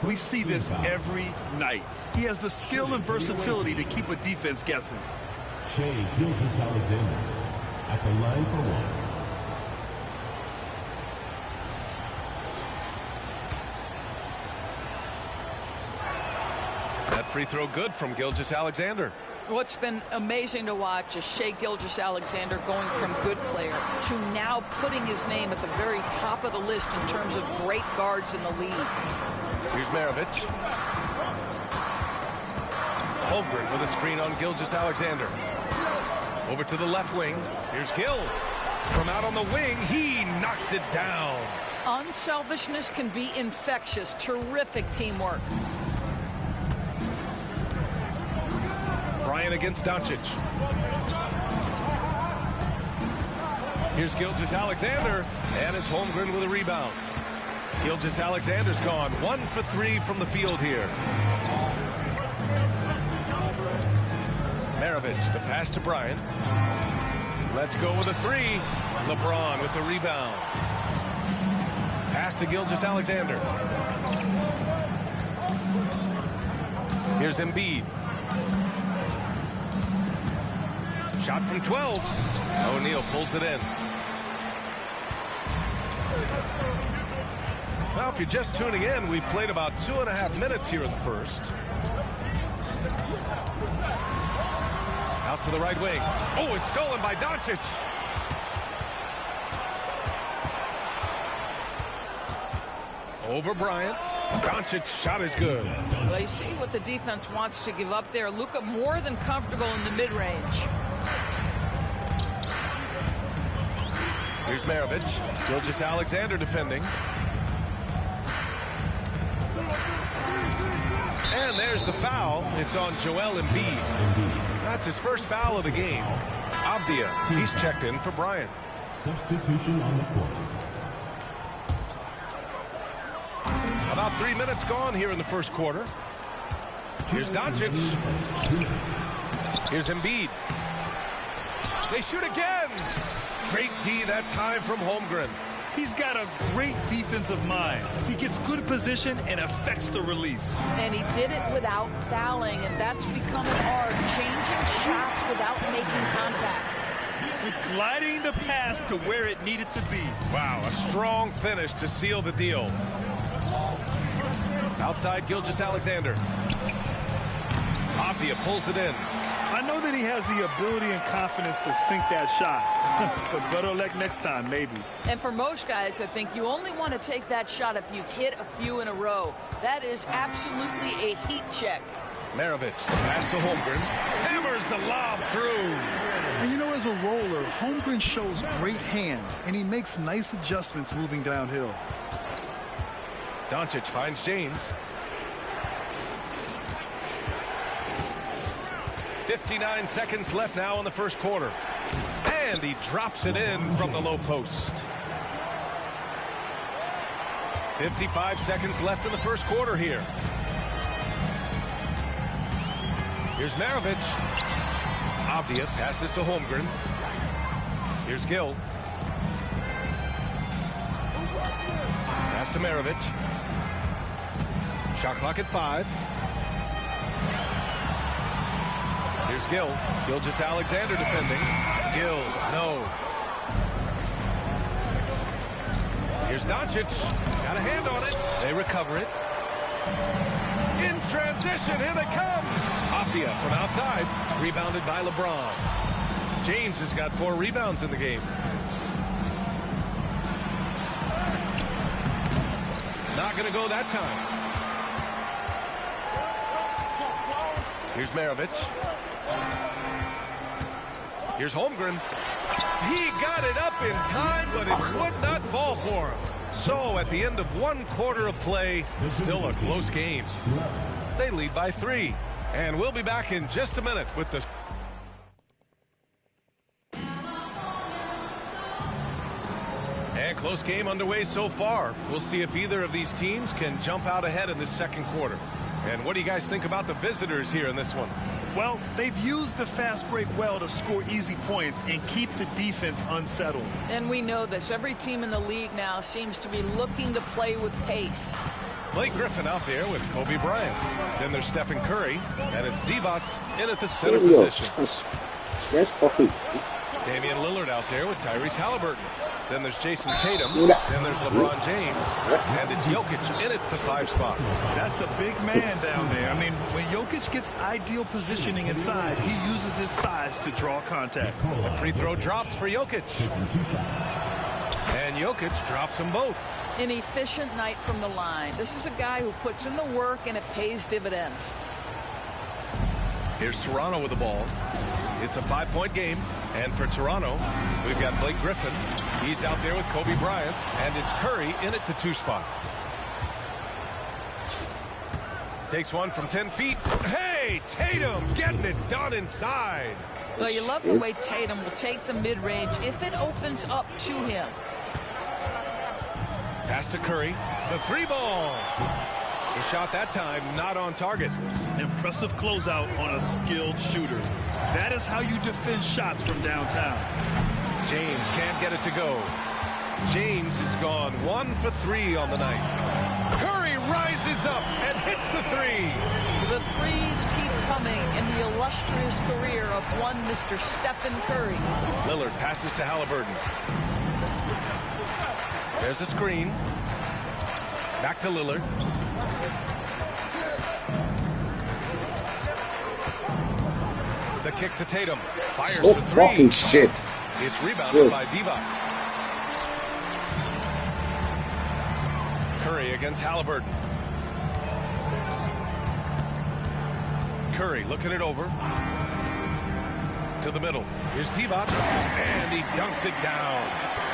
U: We see this every night. He has the skill and versatility to keep a defense guessing.
D: Shai Gilgeous-Alexander. at the line for one.
S: That free throw good from Gilgeous-Alexander.
T: What's been amazing to watch is Shai Gilgeous-Alexander going from good player to now putting his name at the very top of the list in terms of great guards in the league.
S: Here's Maravich. Holmgren with a screen on Gilgeous-Alexander. Over to the left wing. Here's Gil. From out on the wing, he knocks it down.
T: Unselfishness can be infectious. Terrific teamwork.
S: Bryant against Doncic. Here's Gilgeous-Alexander, and it's Holmgren with a rebound. Gilgeous-Alexander's gone 1 for 3 from the field here. Maravich, the pass to Bryant. Let's go with a three. LeBron with the rebound. Pass to Gilgeous-Alexander. Here's Embiid. Shot from 12. O'Neal pulls it in. Well, if you're just tuning in, we've played about 2.5 minutes here in the first. Out to the right wing. Oh, it's stolen by Doncic. Over Bryant. Doncic's shot is good.
T: Well, you see what the defense wants to give up there. Luka more than comfortable in the mid-range.
S: Here's Maravich. Gilgeous-Alexander defending. And there's the foul. It's on Joel Embiid. That's his first foul of the game. Avdia, he's checked in for Bryant.
D: Substitution on the court.
S: About 3 minutes gone here in the first quarter. Here's Doncic. Here's Embiid. They shoot again. Great D that time from Holmgren.
U: He's got a great defensive mind. He gets good position and affects the release.
T: And he did it without fouling, and that's becoming hard. Changing shots without making contact.
U: Gliding the pass to where it needed to be.
S: Wow, a strong finish to seal the deal. Outside Gilgeous-Alexander. Avdia pulls it in.
U: I know that he has the ability and confidence to sink that shot. But better luck next time, maybe.
T: And for most guys, I think you only want to take that shot if you've hit a few in a row. That is absolutely a heat check.
S: Maravich, pass to Holmgren. Hammers the lob through.
U: And you know, as a roller, Holmgren shows great hands, and he makes nice adjustments moving downhill.
S: Doncic finds James. 59 seconds left now in the first quarter. And he drops it in from the low post. 55 seconds left in the first quarter here. Here's Maravich. Avdia passes to Holmgren. Here's Gil. Pass to Maravich. Shot clock at 5. Here's Gil. Gilgeous-Alexander defending. Gil, no. Here's Doncic. Got a hand on it. They recover it. In transition, here they come. Avdia from outside. Rebounded by LeBron. James has got 4 rebounds in the game. Not going to go that time. Here's Maravich. Here's Holmgren. He got it up in time, but it would not fall for him. So at the end of 1 quarter of play, still a close game. They lead by 3. And we'll be back in just a minute with the... And close game underway so far. We'll see if either of these teams can jump out ahead in this second quarter. And what do you guys think about the visitors here in this one?
U: Well, they've used the fast break well to score easy points and keep the defense unsettled.
T: And we know this. Every team in the league now seems to be looking to play with pace.
S: Blake Griffin out there with Kobe Bryant. Then there's Stephen Curry, and it's Divac in at the center position.
O: Yes, stop it.
S: Damian Lillard out there with Tyrese Halliburton. Then there's Jason Tatum. Then there's LeBron James. And it's Jokic in at the 5 spot.
U: That's a big man down there. I mean, when Jokic gets ideal positioning inside, he uses his size to draw contact.
S: A free throw drops for Jokic. And Jokic drops them both.
T: An efficient night from the line. This is a guy who puts in the work and it pays dividends.
S: Here's Toronto with the ball. It's a 5-point game. And for Toronto, we've got Blake Griffin. He's out there with Kobe Bryant. And it's Curry in at the 2 spot. Takes one from 10 feet. Hey, Tatum getting it done inside.
T: Well, you love the way Tatum will take the mid-range if it opens up to him.
S: Pass to Curry. The 3-ball. The shot that time not on target.
U: Impressive closeout on a skilled shooter. That is how you defend shots from downtown.
S: James can't get it to go. James has gone 1 for 3 on the night. Curry rises up and hits the 3.
T: The threes keep coming in the illustrious career of one Mr. Stephen Curry.
S: Lillard passes to Halliburton. There's a screen. Back to Lillard. The kick to Tatum. Fires
O: Oh,
S: for 3.
O: fucking shit.
S: It's rebounded by Divac. Curry against Halliburton. Curry looking it over. To the middle. Here's Divac. And he dunks it down.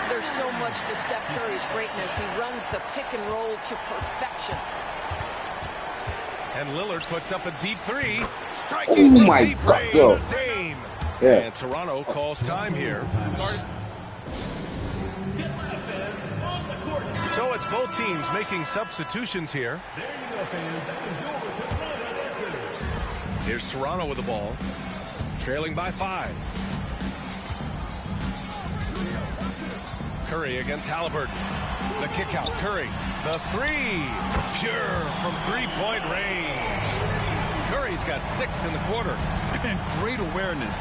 T: There's so much to Steph Curry's greatness. He runs the pick and roll to perfection.
S: And Lillard puts up a deep 3.
O: Oh my God, yo. Yeah.
S: And Toronto calls time here. So it's both teams making substitutions here. Here's Toronto with the ball. Trailing by 5. Curry against Halliburton. The kick out. Curry. The 3. Pure from 3-point range. Curry's got 6 in the quarter.
U: And great awareness.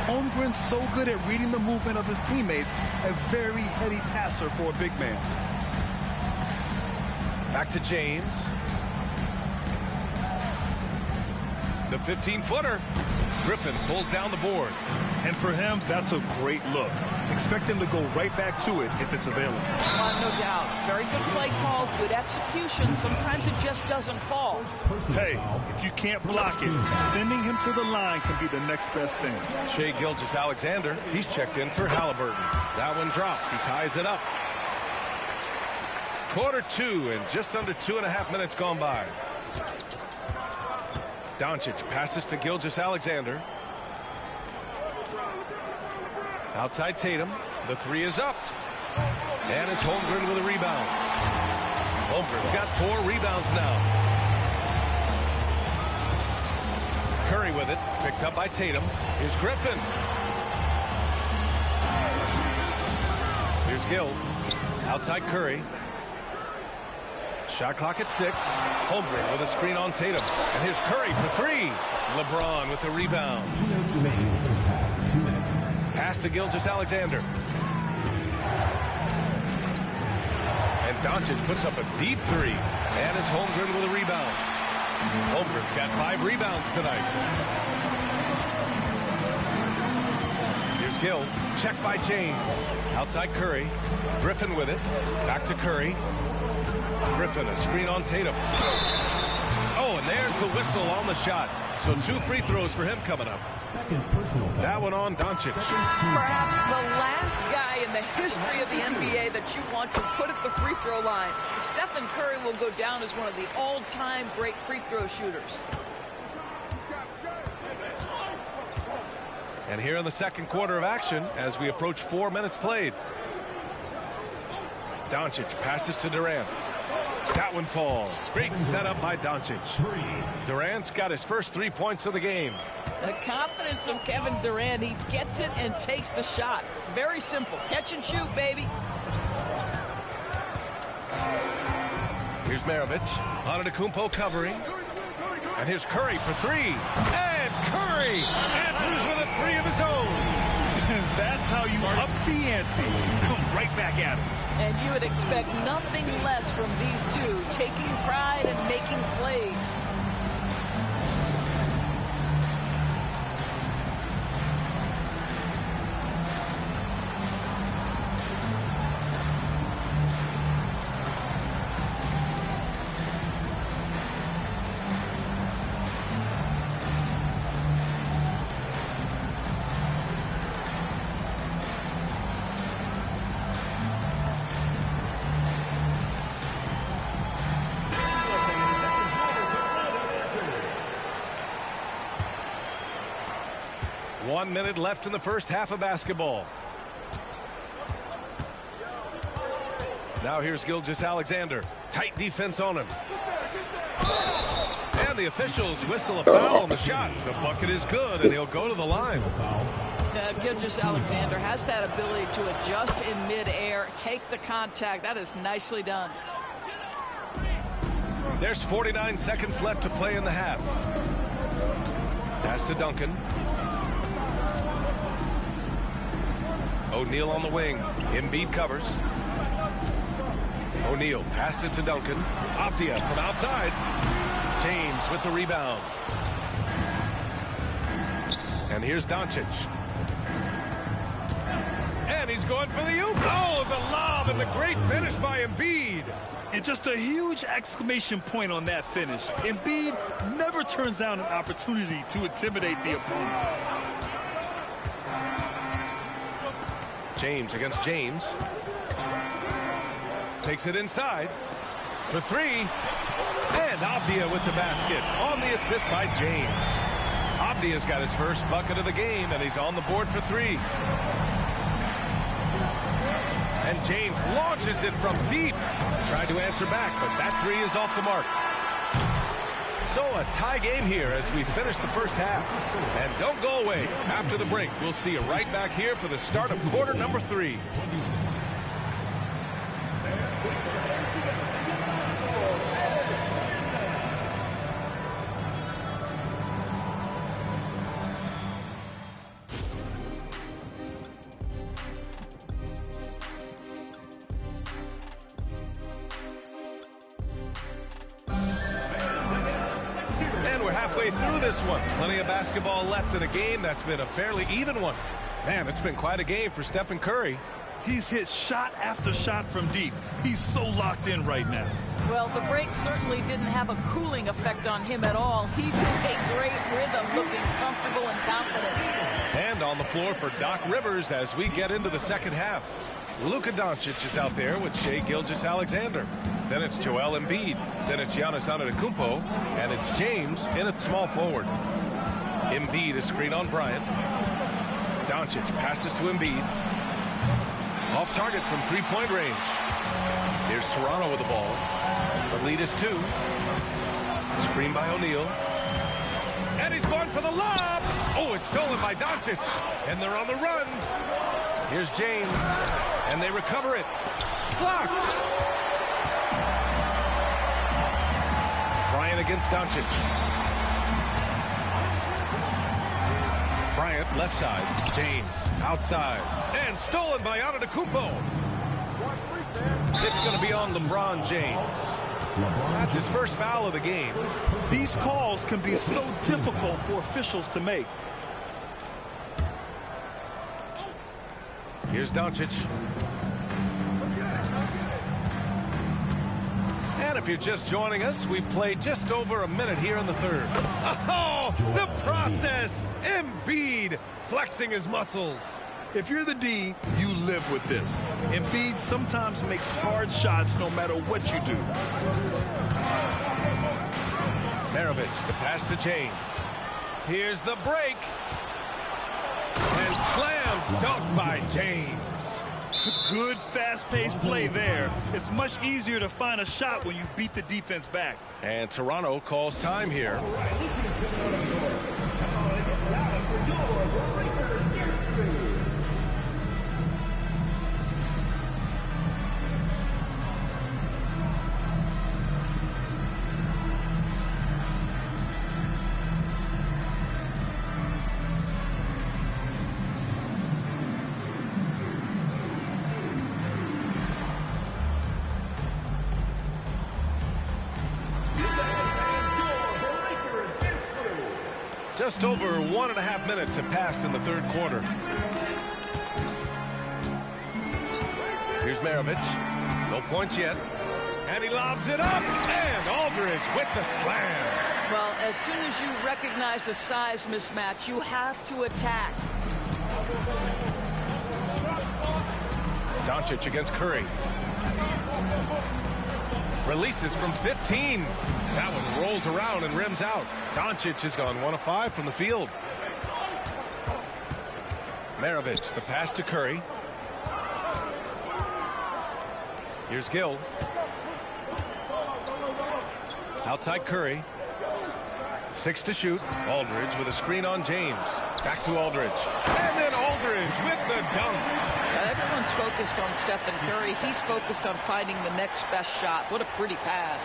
U: Holmgren's so good at reading the movement of his teammates. A very heady passer for a big man.
S: Back to James. The 15-footer. Griffin pulls down the board.
U: And for him, that's a great look. Expect him to go right back to it if it's available.
T: No doubt. Very good play call, good execution. Sometimes it just doesn't fall.
U: Hey, if you can't block it, sending him to the line can be the next best thing.
S: Shai Gilgeous-Alexander, he's checked in for Halliburton. That one drops. He ties it up. Quarter 2 and just under 2.5 minutes gone by. Doncic passes to Gilgeous-Alexander. Outside Tatum. The 3 is up. And it's Holmgren with a rebound. Holmgren's got 4 rebounds now. Curry with it. Picked up by Tatum. Here's Griffin. Here's Gill. Outside Curry. Shot clock at 6. Holmgren with a screen on Tatum. And here's Curry for 3. LeBron with the rebound.
D: 2 minutes remaining in the first half. 2 minutes.
S: Pass to Gilgeous-Alexander. And Doncic puts up a deep 3. And it's Holmgren with a rebound. Holmgren's got 5 rebounds tonight. Here's Gill. Checked by James. Outside Curry. Griffin with it. Back to Curry. Griffin, a screen on Tatum. Oh, and there's the whistle on the shot. So 2 free throws for him coming up. That one on Doncic.
T: Perhaps the last guy in the history of the NBA that you want to put at the free throw line. Stephen Curry will go down as one of the all-time great free throw shooters.
S: And here in the second quarter of action as we approach 4 minutes played. Doncic passes to Durant. That one falls. Great setup by Doncic. Durant's got his first 3 points of the game.
T: The confidence of Kevin Durant. He gets it and takes the shot. Very simple. Catch and shoot, baby.
S: Here's Maravich. Antetokounmpo covering. And here's Curry for 3. And Curry answers with a 3 of his own.
U: That's how you up the ante. Come right back at it.
T: And you would expect nothing less from these two, taking pride and making plays.
S: One minute left in the first half of basketball. Now here's Gilgeous-Alexander. Tight defense on him. And the officials whistle a foul on the shot. The bucket is good, and he'll go to the line.
T: Gilgeous-Alexander has that ability to adjust in midair, take the contact. That is nicely done.
S: There's 49 seconds left to play in the half. Pass to Duncan. O'Neal on the wing. Embiid covers. O'Neal passes to Duncan. Avdia from outside. James with the rebound. And here's Doncic. And he's going for the oop. Oh, the lob and the great finish by Embiid.
U: And just a huge exclamation point on that finish. Embiid never turns down an opportunity to intimidate the opponent.
S: James against James. Takes it inside for three. And Avdia with the basket on the assist by James. Avdia's got his first bucket of the game, and he's on the board for three. And James launches it from deep. Tried to answer back, but that three is off the mark. So a tie game here as we finish the first half. And don't go away. After the break, we'll see you right back here for the start of quarter number 3. Through this one. Plenty of basketball left in a game that's been a fairly even one. Man, it's been quite a game for Stephen Curry.
U: He's hit shot after shot from deep. He's so locked in right now.
T: Well, the break certainly didn't have a cooling effect on him at all. He's in a great rhythm, looking comfortable and confident.
S: And on the floor for Doc Rivers as we get into the second half. Luka Doncic is out there with Shai Gilgeous-Alexander. Then it's Joel Embiid. Then it's Giannis Antetokounmpo. And it's James in at small forward. Embiid is screen on Bryant. Doncic passes to Embiid. Off target from three-point range. Here's Toronto with the ball. The lead is 2. Screen by O'Neal. And he's going for the lob. Oh, it's stolen by Doncic. And they're on the run. Here's James. And they recover it. Blocked. Bryant against Doncic. Bryant left side. James outside. And stolen by Antetokounmpo. It's going to be on LeBron James. That's his first foul of the game.
U: These calls can be so difficult for officials to make.
S: Here's Doncic. And if you're just joining us, we've played just over a minute here in the third. Oh, the process! Embiid flexing his muscles.
U: If you're the D, you live with this. Embiid sometimes makes hard shots no matter what you do.
S: Maravich, the pass to James. Here's the break. And slam dunk by James.
U: Good fast-paced play there. It's much easier to find a shot when you beat the defense back.
S: And Toronto calls time here. Just over 1.5 minutes have passed in the third quarter. Here's Maravich. No points yet. And he lobs it up. And Aldridge with the slam.
T: Well, as soon as you recognize a size mismatch, you have to attack.
S: Doncic against Curry. Releases from 15. That one rolls around and rims out. Doncic has gone 1 of 5 from the field. Maravich, the pass to Curry. Here's Gill. Outside Curry. 6 to shoot. Aldridge with a screen on James. Back to Aldridge. And then Aldridge with the dunk.
T: Everyone's focused on Stephen Curry. He's focused on finding the next best shot. What a pretty pass.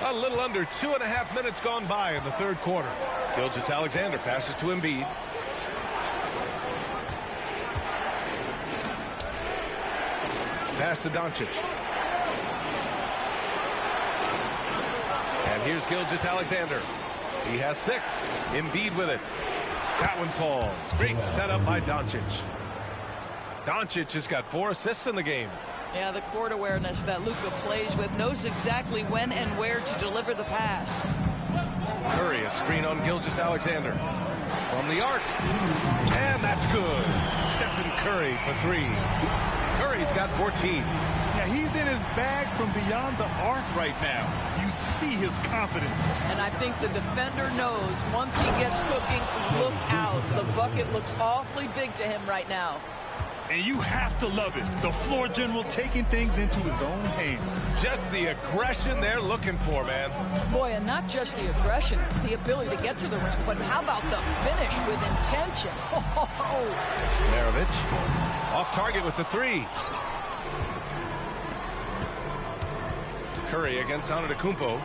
S: A little under 2.5 minutes gone by in the third quarter. Gilgeous-Alexander passes to Embiid. Pass to Doncic. And here's Gilgeous-Alexander. He has 6. Embiid with it. That one falls. Great setup by Doncic. Doncic has got 4 assists in the game.
T: Yeah, the court awareness that Luka plays with, knows exactly when and where to deliver the pass.
S: Curry, a screen on Gilgeous-Alexander. From the arc. And that's good. Stephen Curry for 3. Curry's got 14.
U: Yeah, he's in his bag from beyond the arc right now. You see his confidence.
T: And I think the defender knows once he gets cooking, look out. The bucket looks awfully big to him right now.
U: And you have to love it. The floor general taking things into his own hands.
S: Just the aggression they're looking for, man.
T: Boy, and not just the aggression, the ability to get to the rim, but how about the finish with intention?
S: Maravich off target with the 3. Curry against Antetokounmpo.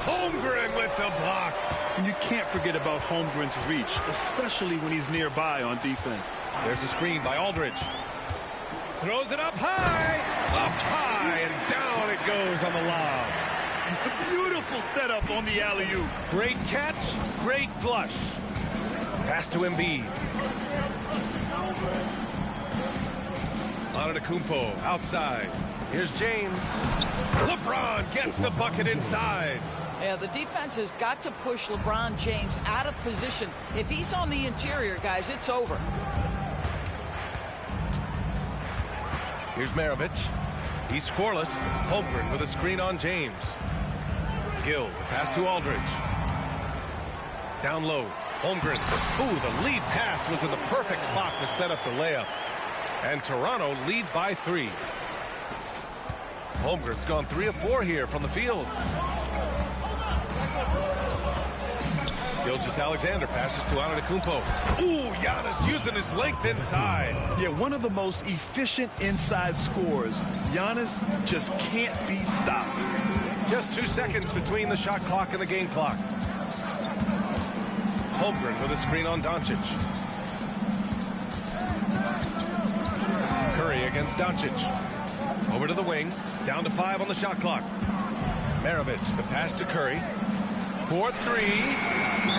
S: Holmgren with the block.
U: And you can't forget about Holmgren's reach, especially when he's nearby on defense.
S: There's a screen by Aldridge. Throws it up high, and down it goes on the lob.
U: A beautiful setup on the alley-oop.
S: Great catch, great flush. Pass to Embiid. Antetokounmpo outside. Here's James. LeBron gets the bucket inside.
T: Yeah, the defense has got to push LeBron James out of position. If he's on the interior, guys, it's over.
S: Here's Maravich. He's scoreless. Holmgren with a screen on James. Gill, the pass to Aldridge. Down low. Holmgren. Ooh, the lead pass was in the perfect spot to set up the layup. And Toronto leads by 3. Holmgren's gone 3 of 4 here from the field. Gilgeous-Alexander passes to Antetokounmpo. Ooh, Giannis using his length inside.
U: Yeah, one of the most efficient inside scorers. Giannis just can't be stopped.
S: Just 2 seconds between the shot clock and the game clock. Holmgren with a screen on Doncic. Curry against Doncic. Over to the wing. Down to 5 on the shot clock. Maravich, the pass to Curry. 4-3,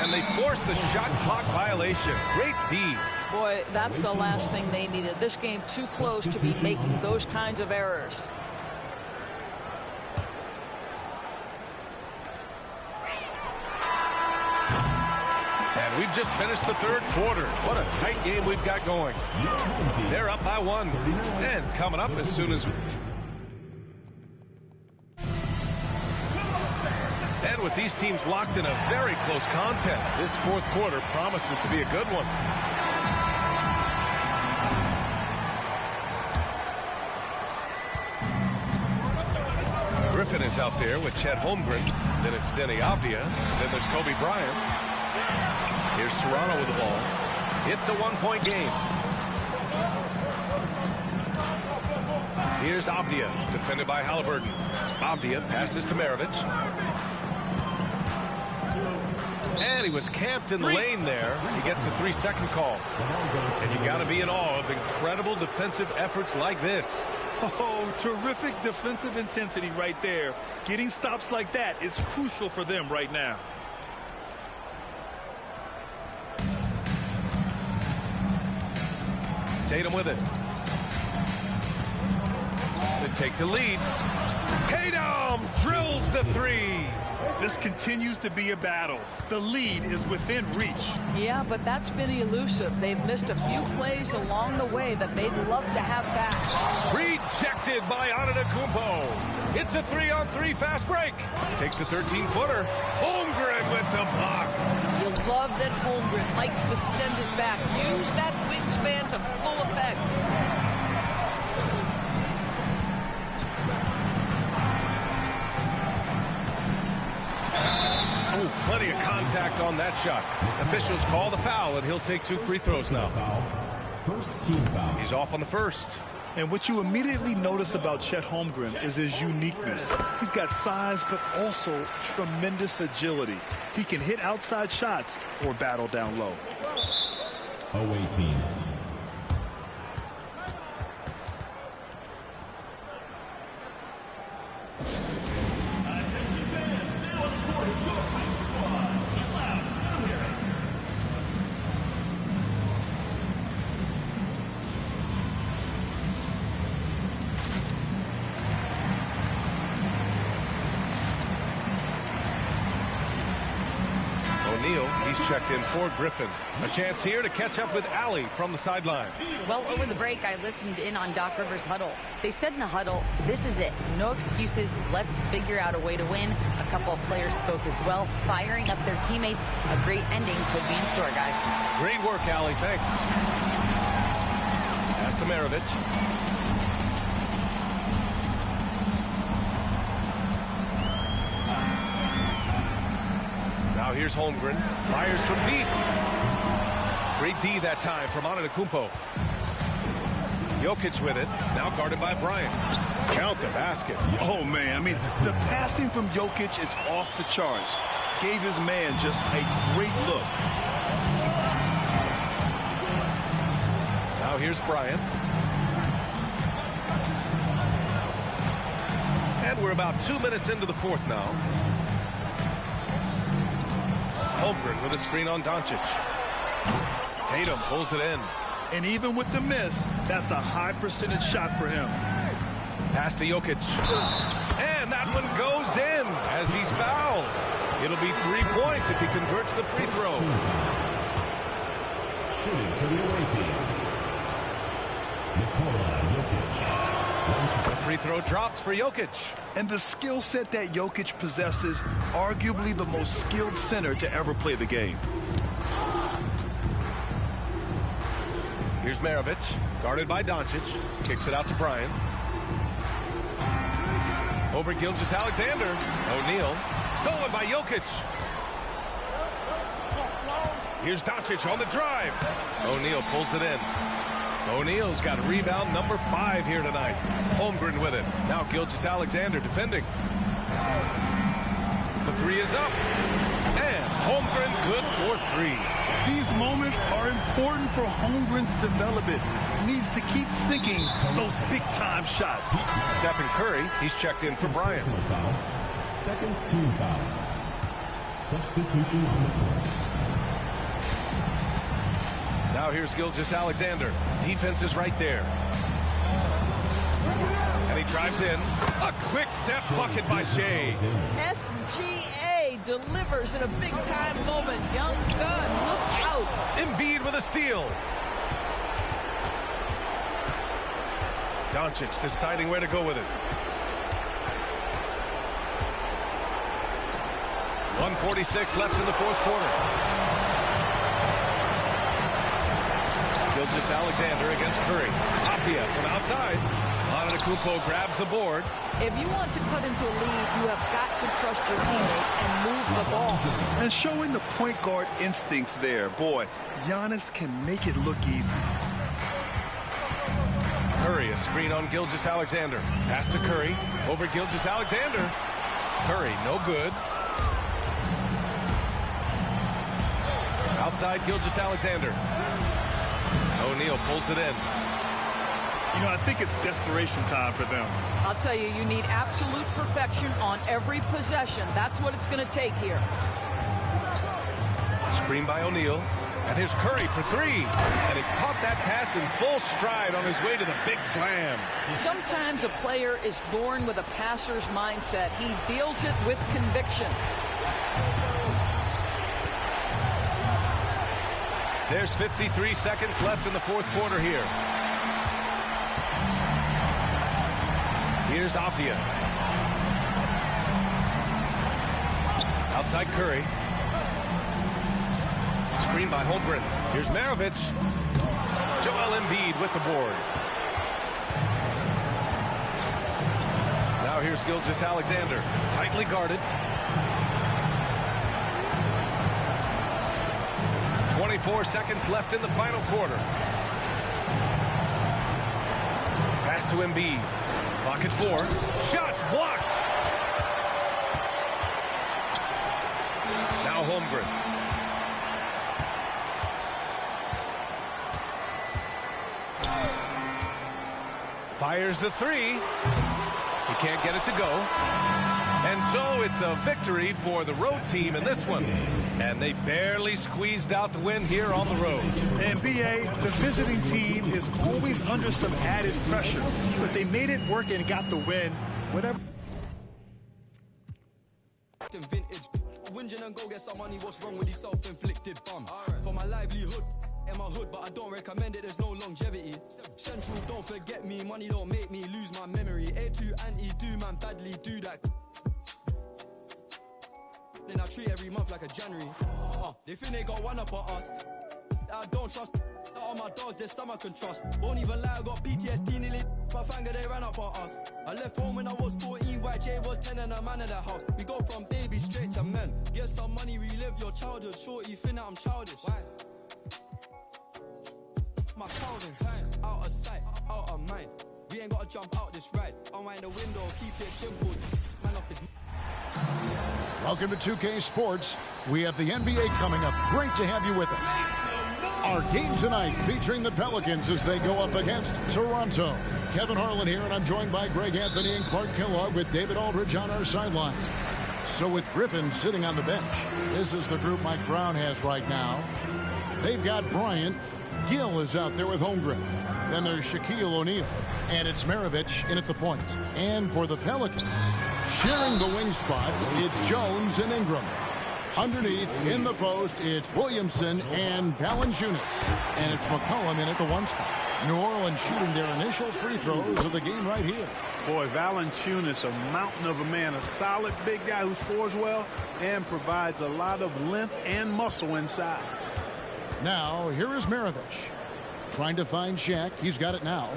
S: and they forced the shot clock violation. Great D.
T: Boy, that's the last thing they needed. This game too close to be making those kinds of errors.
S: And we've just finished the third quarter. What a tight game we've got going. They're up by 1. And coming up as soon as... And with these teams locked in a very close contest, this fourth quarter promises to be a good one. Griffin is out there with Chet Holmgren. Then it's Denny Avdia. Then there's Kobe Bryant. Here's Toronto with the ball. It's a 1-point game. Here's Avdia, defended by Halliburton. Avdia passes to Maravich. And he was camped in the lane there. He gets a 3-second call. And you got to be in awe of incredible defensive efforts like this.
U: Oh, terrific defensive intensity right there. Getting stops like that is crucial for them right now.
S: Tatum with it. To take the lead. Tatum drills the three.
U: This continues to be a battle. The lead is within reach.
T: Yeah, but that's been elusive. They've missed a few plays along the way that they'd love to have back.
S: Rejected by Antetokounmpo. It's a 3-on-3 fast break. Takes a 13-footer. Holmgren with the block.
T: You love that Holmgren likes to send it back. Use that wingspan to full effect.
S: Oh, plenty of contact on that shot. Officials call the foul, and he'll take 2 free throws now.
D: First team foul.
S: He's off on the first.
U: And what you immediately notice about Chet Holmgren is his uniqueness. He's got size, but also tremendous agility. He can hit outside shots or battle down low.
D: Away team.
S: He's checked in for Griffin. A chance here to catch up with Allie from the sideline.
C: Well, over the break, I listened in on Doc Rivers' huddle. They said in the huddle, this is it. No excuses. Let's figure out a way to win. A couple of players spoke as well, firing up their teammates. A great ending could be in store, guys.
S: Great work, Allie. Thanks. Pass to Maravich. Now here's Holmgren. Fires from deep. Great D that time from Antetokounmpo. Jokic with it. Now guarded by Bryant. Count the basket.
U: Oh, man. I mean, the passing from Jokic is off the charts. Gave his man just a great look.
S: Now here's Bryant. And we're about 2 minutes into the fourth now. Holmgren with a screen on Doncic. Tatum pulls it in.
U: And even with the miss, that's a high percentage shot for him.
S: Pass to Jokic. And that one goes in as he's fouled. It'll be 3 points if he converts the free throw.
D: Shooting for the away team.
S: The free throw drops for Jokic.
U: And the skill set that Jokic possesses, arguably the most skilled center to ever play the game.
S: Here's Maravich, guarded by Doncic. Kicks it out to Bryant. Over Gilgeous-Alexander. O'Neal, stolen by Jokic. Here's Doncic on the drive. O'Neal pulls it in. O'Neal's got rebound number 5 here tonight. Holmgren with it. Now Gilgeous-Alexander defending. The three is up. And Holmgren good for 3.
U: These moments are important for Holmgren's development. He needs to keep sinking those big-time shots.
S: Stephen Curry, he's checked in for Bryant.
D: Second team foul. Substitution on the court.
S: Now here's Gilgeous-Alexander. Defense is right there. And he drives in. A quick step bucket by Shea.
T: SGA delivers in a big-time moment. Young gun, look out.
S: Embiid with a steal. Doncic deciding where to go with it. 1:46 left in the fourth quarter. Gilgeous-Alexander against Curry. Apia from outside. Antetokounmpo grabs the board.
T: If you want to cut into a lead, you have got to trust your teammates and move the ball.
U: And showing the point guard instincts there. Boy, Giannis can make it look easy.
S: Curry, a screen on Gilgeous-Alexander. Pass to Curry. Over Gilgeous-Alexander. Curry, no good. Outside Gilgeous-Alexander. O'Neal pulls it in.
U: You know, I think it's desperation time for them.
T: I'll tell you, you need absolute perfection on every possession. That's what it's going to take here.
S: Screen by O'Neal. And here's Curry for three. And he caught that pass in full stride on his way to the big slam.
T: Sometimes a player is born with a passer's mindset. He deals it with conviction.
S: There's 53 seconds left in the fourth quarter here. Here's Apia. Outside Curry. Screen by Holmgren. Here's Maravich. Joel Embiid with the board. Now here's Gilgeous-Alexander. Tightly guarded. 24 seconds left in the final quarter. Pass to Embiid. Clock at 4. Shots blocked. Now Holmgren. Fires the three. He can't get it to go. And so it's a victory for the road team in this one. And they barely squeezed out the win here on the road.
U: And BA, the visiting team is always under some added pressure. But they made it work and got the win. Whatever.
B: Vintage. Whinging and go get some money. What's wrong with these self-inflicted bums? For my livelihood. In my hood, but I don't recommend it, there's no longevity. Central, don't forget me, money don't make me lose my memory. A2 anti, do man badly, do that. Then I treat every month like a January. They think they got one up on us. I don't trust. All my dogs, there's some I can trust. Won't even lie, I got PTSD nearly. My finger, they ran up on us. I left home when I was 14, YJ was 10 and a man in the house. We go from baby straight to men. Get some money, relive your childhood. Shorty, think that I'm childish. Why? My Calvin's out of sight, out of mind. We ain't gotta jump out this ride. Unwind the window, keep it simple. Man off his...
A: Welcome to 2K Sports. We have the NBA coming up. Great to have you with us. Our game tonight featuring the Pelicans as they go up against Toronto. Kevin Harlan here, and I'm joined by Greg Anthony and Clark Kellogg with David Aldridge on our sideline. So with Griffin sitting on the bench, this is the group Mike Brown has right now. They've got Bryant. Gill is out there with Holmgren. Then there's Shaquille O'Neal. And it's Maravich in at the point. And for the Pelicans, sharing the wing spots, it's Jones and Ingram. Underneath, in the post, it's Williamson and Valanciunas. And it's McCollum in at the one spot. New Orleans shooting their initial free throws of the game right here.
U: Boy, Valanciunas, a mountain of a man, a solid big guy who scores well and provides a lot of length and muscle inside.
A: Now, here is Maravich. Trying to find Shaq. He's got it now.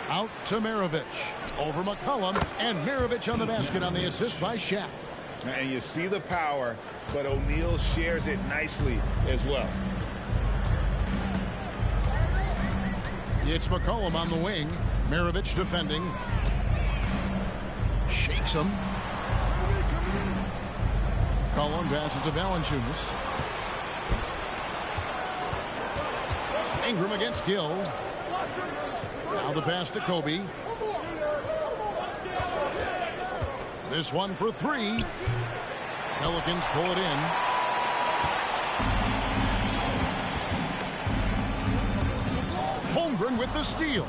A: Out to Maravich. Over McCollum. And Maravich on the basket on the assist by Shaq.
V: And you see the power, but O'Neal shares it nicely as well.
A: It's McCollum on the wing. Maravich defending. Shakes him. McCollum passes to Valanciunas. Ingram against Gill. Now the pass to Kobe. This one for three. Pelicans pull it in. Holmgren with the steal.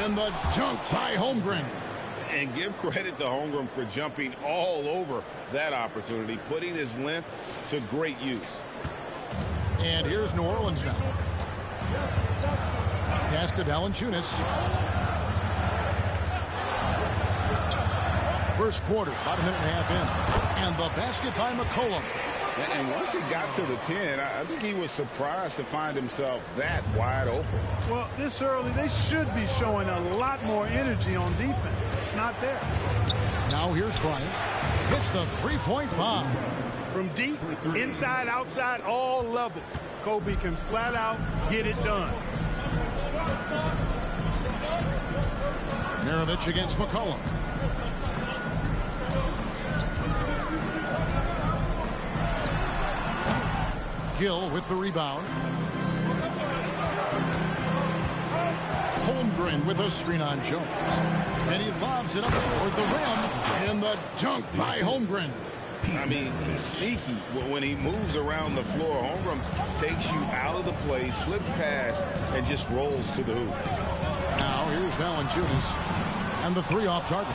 A: And the dunk by Holmgren.
V: And give credit to Holmgren for jumping all over that opportunity, putting his length to great use.
A: And here's New Orleans now. Pass to Valanciunas. First quarter, about a minute and a half in. And the basket by McCollum.
V: And once he got to the 10, I think he was surprised to find himself that wide open.
U: Well, this early, they should be showing a lot more energy on defense. It's not there.
A: Now here's Bryant. Hits the three-point bomb.
U: From deep, inside, outside, all levels. Kobe can flat out get it done.
A: Maravich against McCollum. Gill with the rebound. Holmgren with a screen on Jones. And he lobs it up toward the rim. And the dunk by Holmgren.
V: I mean, he's sneaky. When he moves around the floor, Holmgren takes you out of the play, slips past, and just rolls to the hoop.
A: Now here's Valanciunas, and the three off target.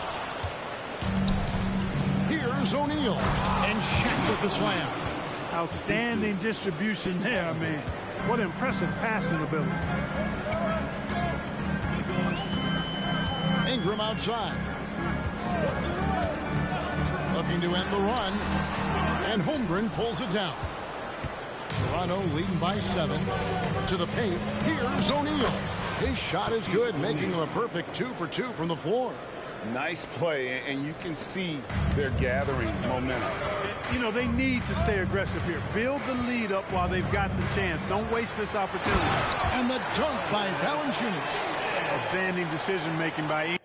A: Here's O'Neal, and Shaq with the slam.
U: Outstanding distribution there, man. What impressive passing ability.
A: Ingram outside. Looking to end the run, and Holmgren pulls it down. Toronto leading by 7. To the paint, here's O'Neal. His shot is good, making him a perfect 2 for 2 from the floor.
V: Nice play, and you can see they're gathering momentum.
U: You know, they need to stay aggressive here. Build the lead up while they've got the chance. Don't waste this opportunity.
A: And the dunk by Valanciunas.
U: Outstanding decision-making by Ingram.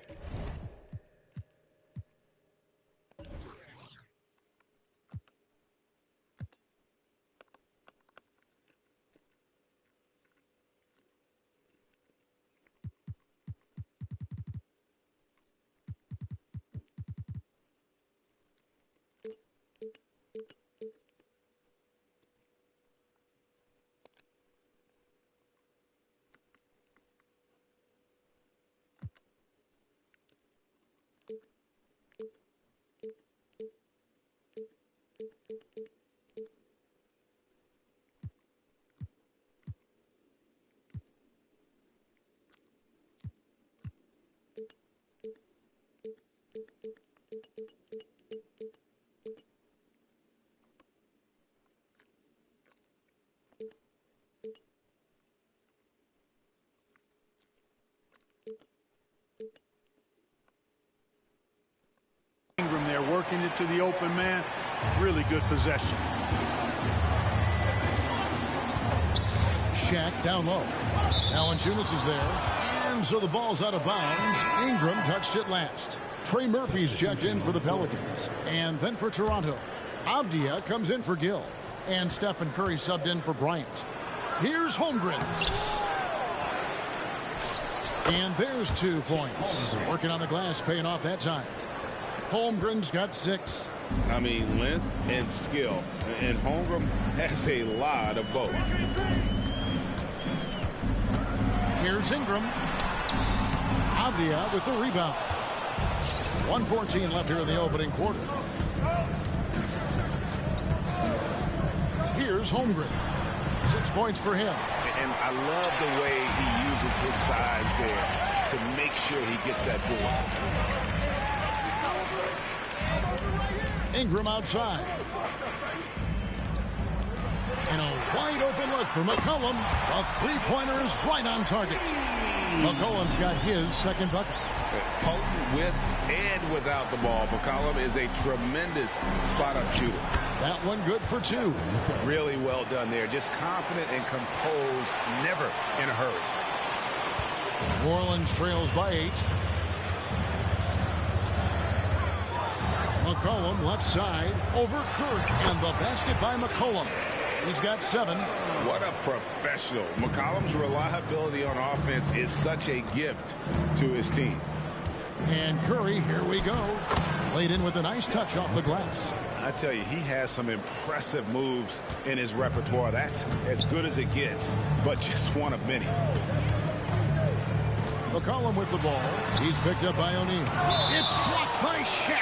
U: Ingram there working it to the open man. Really good possession.
A: Shaq down low. Valanciunas is there. And so the ball's out of bounds. Ingram touched it last. Trey Murphy's checked in for the Pelicans. And then for Toronto, Avdia comes in for Gill. And Stephen Curry subbed in for Bryant. Here's Holmgren. And there's 2 points. Working on the glass, paying off that time. Holmgren's got 6.
V: I mean, length and skill. And Holmgren has a lot of both.
A: Here's Ingram. Avdia with the rebound. 1:14 left here in the opening quarter. Here's Holmgren. 6 points for him.
V: And I love the way he uses his size there to make sure he gets that board.
A: Ingram outside. And a wide open look for McCollum. A three-pointer is right on target. McCollum's got his second bucket.
V: Potent with and without the ball. McCollum is a tremendous spot-up shooter.
A: That one good for 2.
V: Really well done there. Just confident and composed, never in a hurry.
A: New Orleans trails by 8. McCollum left side over Kirk, and the basket by McCollum. He's got 7.
V: What a professional. McCollum's reliability on offense is such a gift to his team.
A: And Curry, here we go. Laid in with a nice touch off the glass.
V: I tell you, he has some impressive moves in his repertoire. That's as good as it gets, but just one of many.
A: McCollum with the ball. He's picked up by O'Neal. It's blocked by Shaq.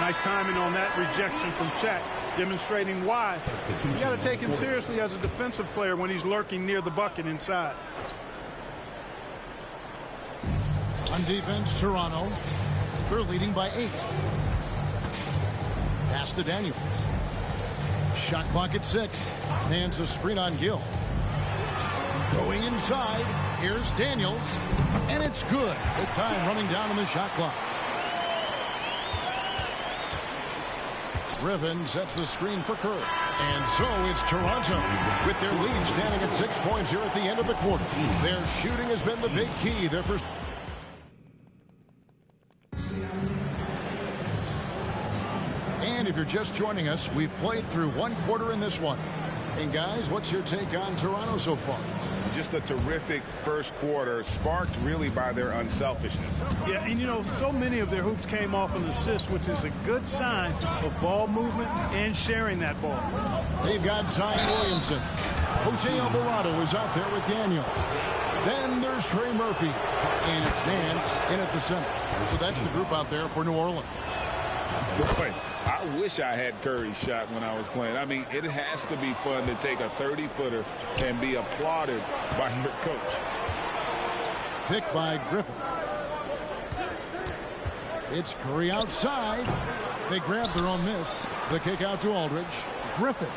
U: Nice timing on that rejection from Shaq, demonstrating why you got to take him seriously as a defensive player when he's lurking near the bucket inside.
A: On defense, Toronto. They're leading by 8. Pass to Daniels. Shot clock at 6. Hands a screen on Gill. Going inside. Here's Daniels. And it's good. With time running down on the shot clock. Riven sets the screen for Kerr. And so it's Toronto with their lead standing at 6 points here at the end of the quarter. Their shooting has been the big key. And if you're just joining us, we've played through 1 quarter in this one. And guys, what's your take on Toronto so far?
V: just a terrific first quarter, sparked really by their unselfishness.
U: Yeah, and you know, so many of their hoops came off an assist, which is a good sign of ball movement and sharing that ball.
A: They've got Zion Williamson. Jose Alvarado is out there with Daniels. Then there's Trey Murphy. And it's Nance in at the center. So that's the group out there for New Orleans.
V: Boy, I wish I had Curry's shot when I was playing. I mean, it has to be fun to take a 30-footer and be applauded by your coach.
A: Picked by Griffin. It's Curry outside. They grab their own miss. The kick out to Aldridge. Griffin.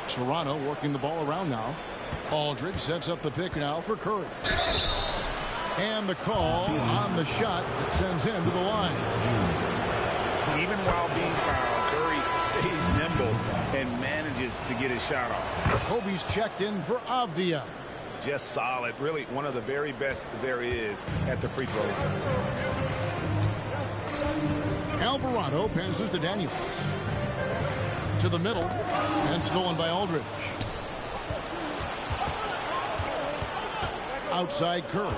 A: Toronto working the ball around now. Aldridge sets up the pick now for Curry. And the call on the shot that sends him to the line.
V: Even while being fouled, Curry stays nimble and manages to get his shot off.
A: Kobe's checked in for Avdia.
V: Just solid. Really one of the very best there is at the free throw line.
A: Alvarado passes to Daniels. To the middle. And stolen by Aldridge. Outside Curry.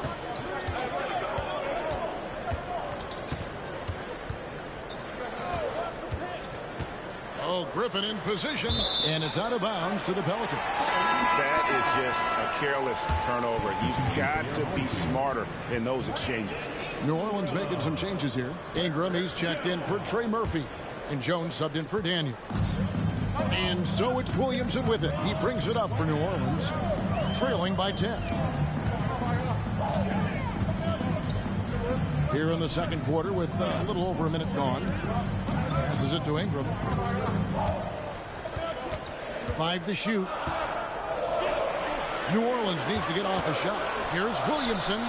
A: Oh, Griffin in position, and it's out of bounds to the Pelicans.
V: That is just a careless turnover. You've got to be smarter in those exchanges.
A: New Orleans making some changes here. Ingram, he's checked in for Trey Murphy, and Jones subbed in for Daniels. And so it's Williamson with it. He brings it up for New Orleans, trailing by 10. Here in the second quarter with a little over a minute gone. This is it to Ingram. 5 to shoot. New Orleans needs to get off a shot. Here's Williamson.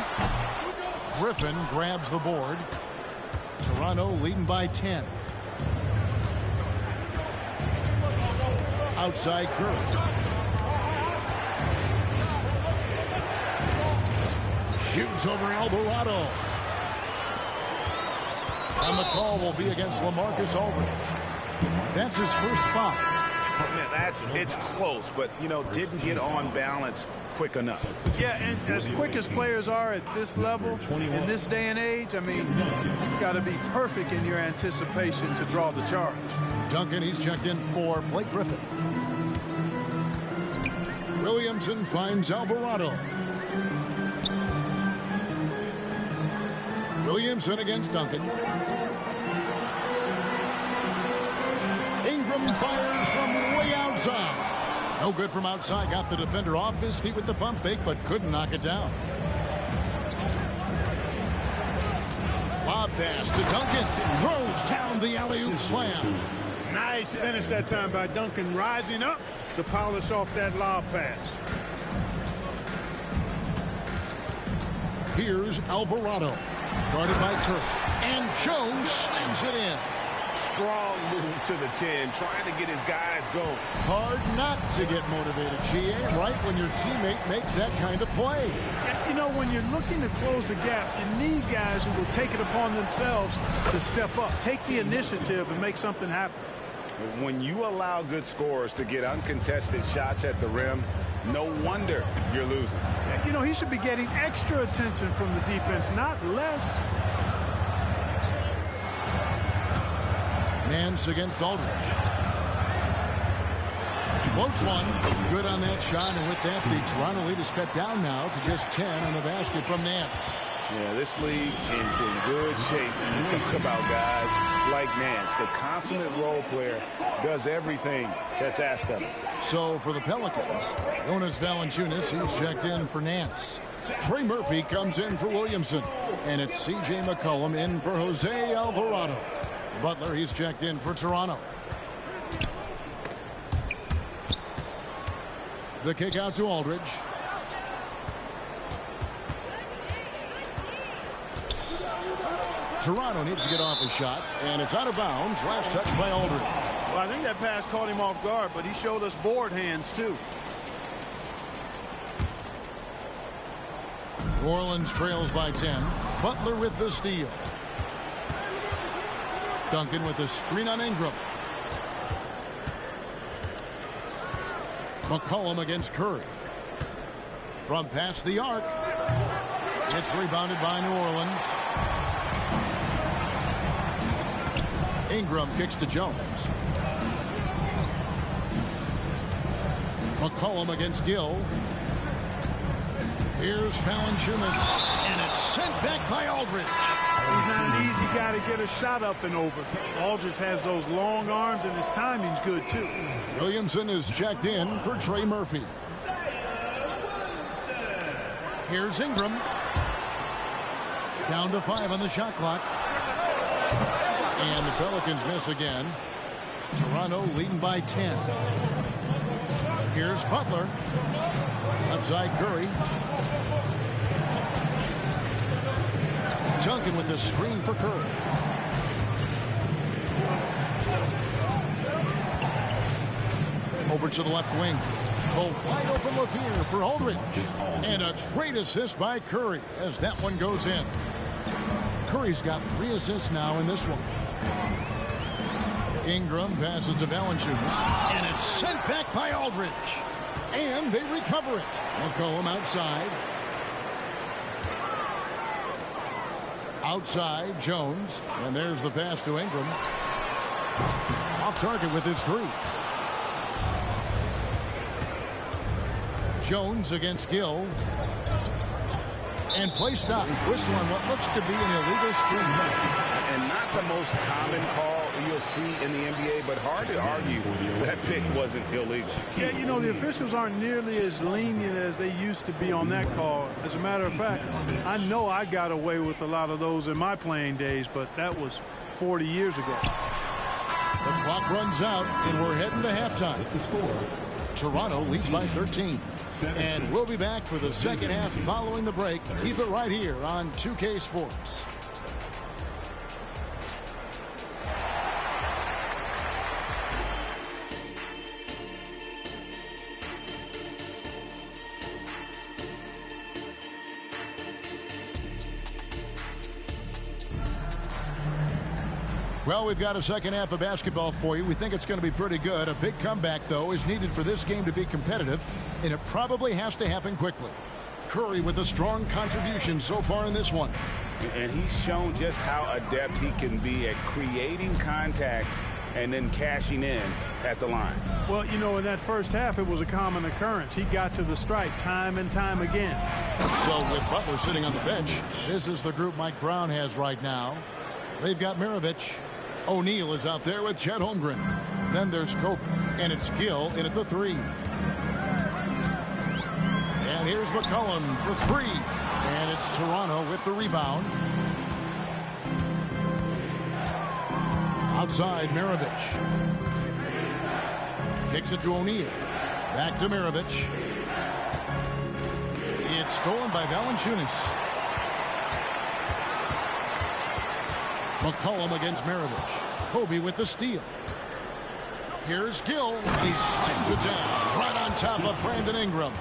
A: Griffin grabs the board. Toronto leading by 10. Outside Curry. Shoots over Alvarado. And the call will be against LaMarcus Aldridge. That's his first foul.
V: Oh, man, it's close, but, you know, didn't get on balance quick enough.
E: Yeah, and as quick as players are at this level, in this day and age, I mean, you've got to be perfect in your anticipation to draw the charge.
A: Duncan, he's checked in for Blake Griffin. Williamson finds Alvarado. Williamson against Duncan. Ingram fires from way outside. No good from outside. Got the defender off his feet with the pump fake, but couldn't knock it down. Lob pass to Duncan. Throws down the alley-oop slam.
E: Nice finish that time by Duncan, rising up to polish off that lob pass.
A: Here's Alvarado. Guarded by Curry. And Jones slams it in.
V: Strong move to the 10, trying to get his guys going.
A: Hard not to get motivated, GA, right when your teammate makes that kind of play.
E: You know, when you're looking to close the gap, you need guys who will take it upon themselves to step up, take the initiative, and make something happen.
V: When you allow good scorers to get uncontested shots at the rim, no wonder you're losing.
E: You know, he should be getting extra attention from the defense, not less.
A: Nance against Aldridge. Floats one. Good on that shot, and with that, the Toronto lead is cut down now to just 10 on the basket from Nance.
V: Yeah, this league is in good shape. You talk about guys like Nance, the consummate role player, does everything that's asked of him.
A: So for the Pelicans, Jonas Valanciunas, he's checked in for Nance. Trey Murphy comes in for Williamson. And it's C.J. McCollum in for Jose Alvarado. Butler, he's checked in for Toronto. The kick out to Aldridge. Toronto needs to get off a shot, and it's out of bounds. Last touch by Aldridge.
E: Well, I think that pass caught him off guard, but he showed us board hands, too.
A: New Orleans trails by 10. Butler with the steal. Duncan with a screen on Ingram. McCollum against Curry. From past the arc. It's rebounded by New Orleans. Ingram kicks to Jones. McCollum against Gill. Here's Valanciunas, and it's sent back by Aldridge.
E: He's not an easy guy to get a shot up and over. Aldridge has those long arms, and his timing's good, too.
A: Williamson is checked in for Trey Murphy. Here's Ingram. Down to 5 on the shot clock. And the Pelicans miss again. Toronto leading by 10. Here's Butler. Left side Curry. Duncan with the screen for Curry. Over to the left wing. A wide open look here for Aldridge. And a great assist by Curry as that one goes in. Curry's got 3 assists now in this one. Ingram passes to Valanciunas. And it's sent back by Aldridge. And they recover it. McCollum outside. Outside, Jones. And there's the pass to Ingram. Off target with his 3. Jones against Gill. And play stops. Whistle on what looks to be an illegal screen.
V: And not the most common call you'll see in the NBA, but hard to argue that pick wasn't illegal.
E: Yeah, you know, the officials aren't nearly as lenient as they used to be on that call. As a matter of fact, I know I got away with a lot of those in my playing days, but that was 40 years ago.
A: The clock runs out, and we're heading to halftime. Toronto leads by 13. And we'll be back for the second half following the break. Keep it right here on 2K Sports. Well, we've got a second half of basketball for you. We think it's going to be pretty good. A big comeback, though, is needed for this game to be competitive, and it probably has to happen quickly. Curry with a strong contribution so far in this one.
V: And he's shown just how adept he can be at creating contact and then cashing in at the line.
E: Well, you know, in that first half, it was a common occurrence. He got to the stripe time and time again.
A: So with Butler sitting on the bench, this is the group Mike Brown has right now. They've got Maravich. O'Neal is out there with Chet Holmgren. Then there's Kobe, and it's Gill in at the 3. And here's McCollum for 3. And it's Toronto with the rebound. Outside, Maravich. Kicks it to O'Neal. Back to Maravich. It's stolen by Valanciunas. McCollum against Maravich. Kobe with the steal. Here's Gill. He slams it down right on top of Brandon Ingram.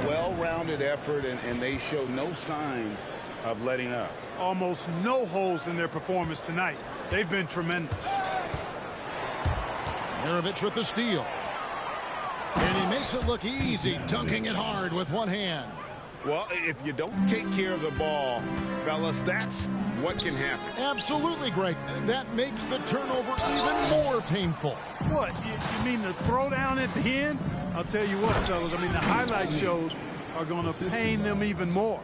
V: Well-rounded effort, and they show no signs of letting up.
E: Almost no holes in their performance tonight. They've been tremendous.
A: Maravich with the steal. And he makes it look easy, dunking it hard with one hand.
V: Well, if you don't take care of the ball, fellas, that's what can happen.
A: Absolutely, Greg. That makes the turnover even more painful.
E: What? You mean the throwdown at the end? I'll tell you what, fellas. I mean, the highlight shows are going to pain them even more.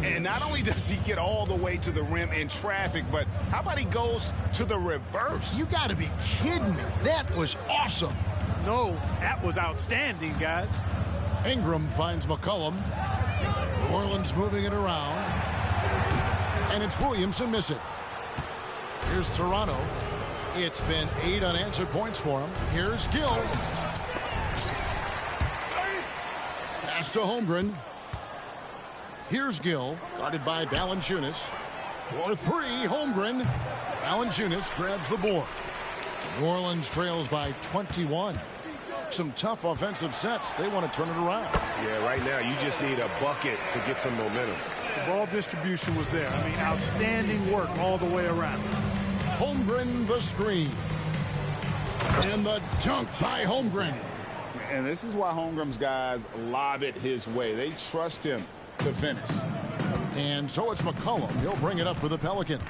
V: And not only does he get all the way to the rim in traffic, but how about he goes to the reverse?
A: You got to be kidding me. That was awesome.
E: No, that was outstanding, guys.
A: Ingram finds McCollum. New Orleans moving it around. And it's Williamson miss it. Here's Toronto. It's been 8 unanswered points for him. Here's Gill. Pass to Holmgren. Here's Gill, guarded by Valanciunas. For 3, Holmgren. Valanciunas grabs the board. New Orleans trails by 21. Some tough offensive sets. They want to turn it around.
V: Yeah, right now you just need a bucket to get some momentum.
E: The ball distribution was there. I mean, outstanding work all the way around.
A: Holmgren the screen. And the dunk by Holmgren.
V: And this is why Holmgren's guys lob it his way. They trust him to finish.
A: And so it's McCollum. He'll bring it up for the Pelicans.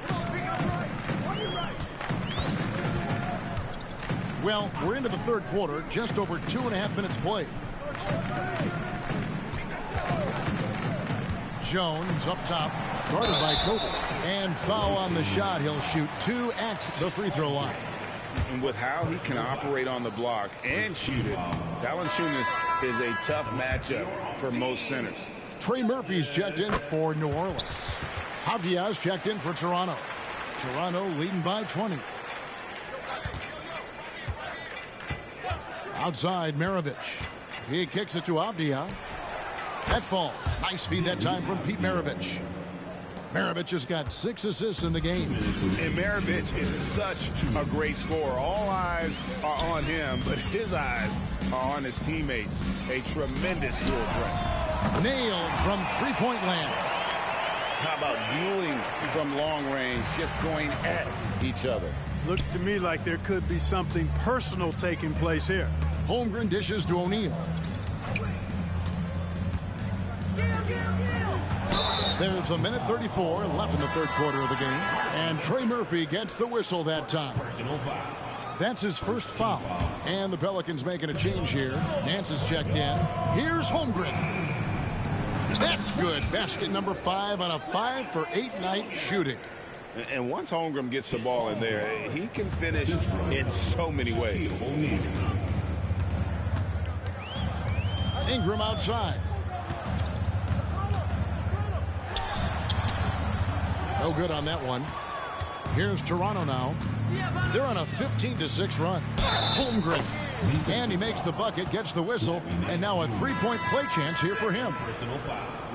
A: Well, we're into the third quarter, just over 2.5 minutes played. Jones up top, guarded by Kobe. And foul on the shot. He'll shoot 2 at the free throw line.
V: And with how he can operate on the block and shoot it, Valanciunas is a tough matchup for most centers.
A: Trey Murphy's checked in for New Orleans. Javia's checked in for Toronto. Toronto leading by 20. Outside, Maravich. He kicks it to Avdia. That falls. Nice feed that time from Pete Maravich. Maravich has got 6 assists in the game.
V: And Maravich is such a great scorer. All eyes are on him, but his eyes are on his teammates. A tremendous dual threat.
A: Nailed from three-point land.
V: How about dueling from long range, just going at each other?
E: Looks to me like there could be something personal taking place here.
A: Holmgren dishes to O'Neal. There's 1:34 left in the third quarter of the game. And Trey Murphy gets the whistle that time. That's his first foul. And the Pelicans making a change here. Nance is checked in. Here's Holmgren. That's good. Basket number 5 on a 5 for 8 night shooting.
V: And once Holmgren gets the ball in there, he can finish in so many ways.
A: Ingram outside. No good on that one. Here's Toronto now. They're on a 15-6 run. Holmgren. And he makes the bucket, gets the whistle, and now a 3-point play chance here for him.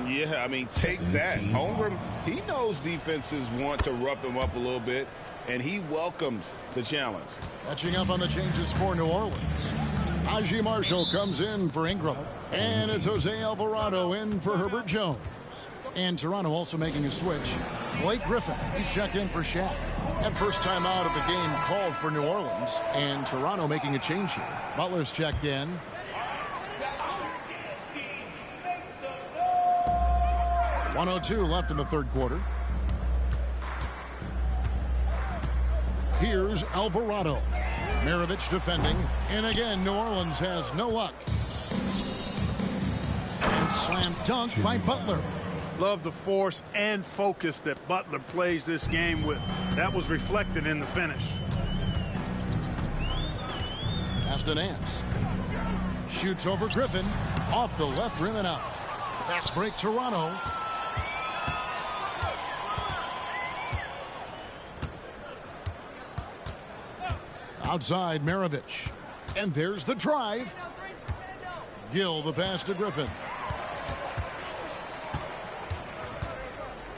V: Yeah, I mean, take that. Holmgren, he knows defenses want to rough him up a little bit, and he welcomes the challenge.
A: Catching up on the changes for New Orleans. Najee Marshall comes in for Ingram. And it's Jose Alvarado in for Herbert Jones. And Toronto also making a switch. Blake Griffin, he's checked in for Shaq. And first time out of the game called for New Orleans. And Toronto making a change here. Butler's checked in. .102 left in the third quarter. Here's Alvarado. Maravich defending. And again, New Orleans has no luck. And slam dunk by Butler.
E: Love the force and focus that Butler plays this game with. That was reflected in the finish.
A: Pass to Nance. Shoots over Griffin. Off the left rim and out. Fast break Toronto. Outside Maravich. And there's the drive. Gill the pass to Griffin.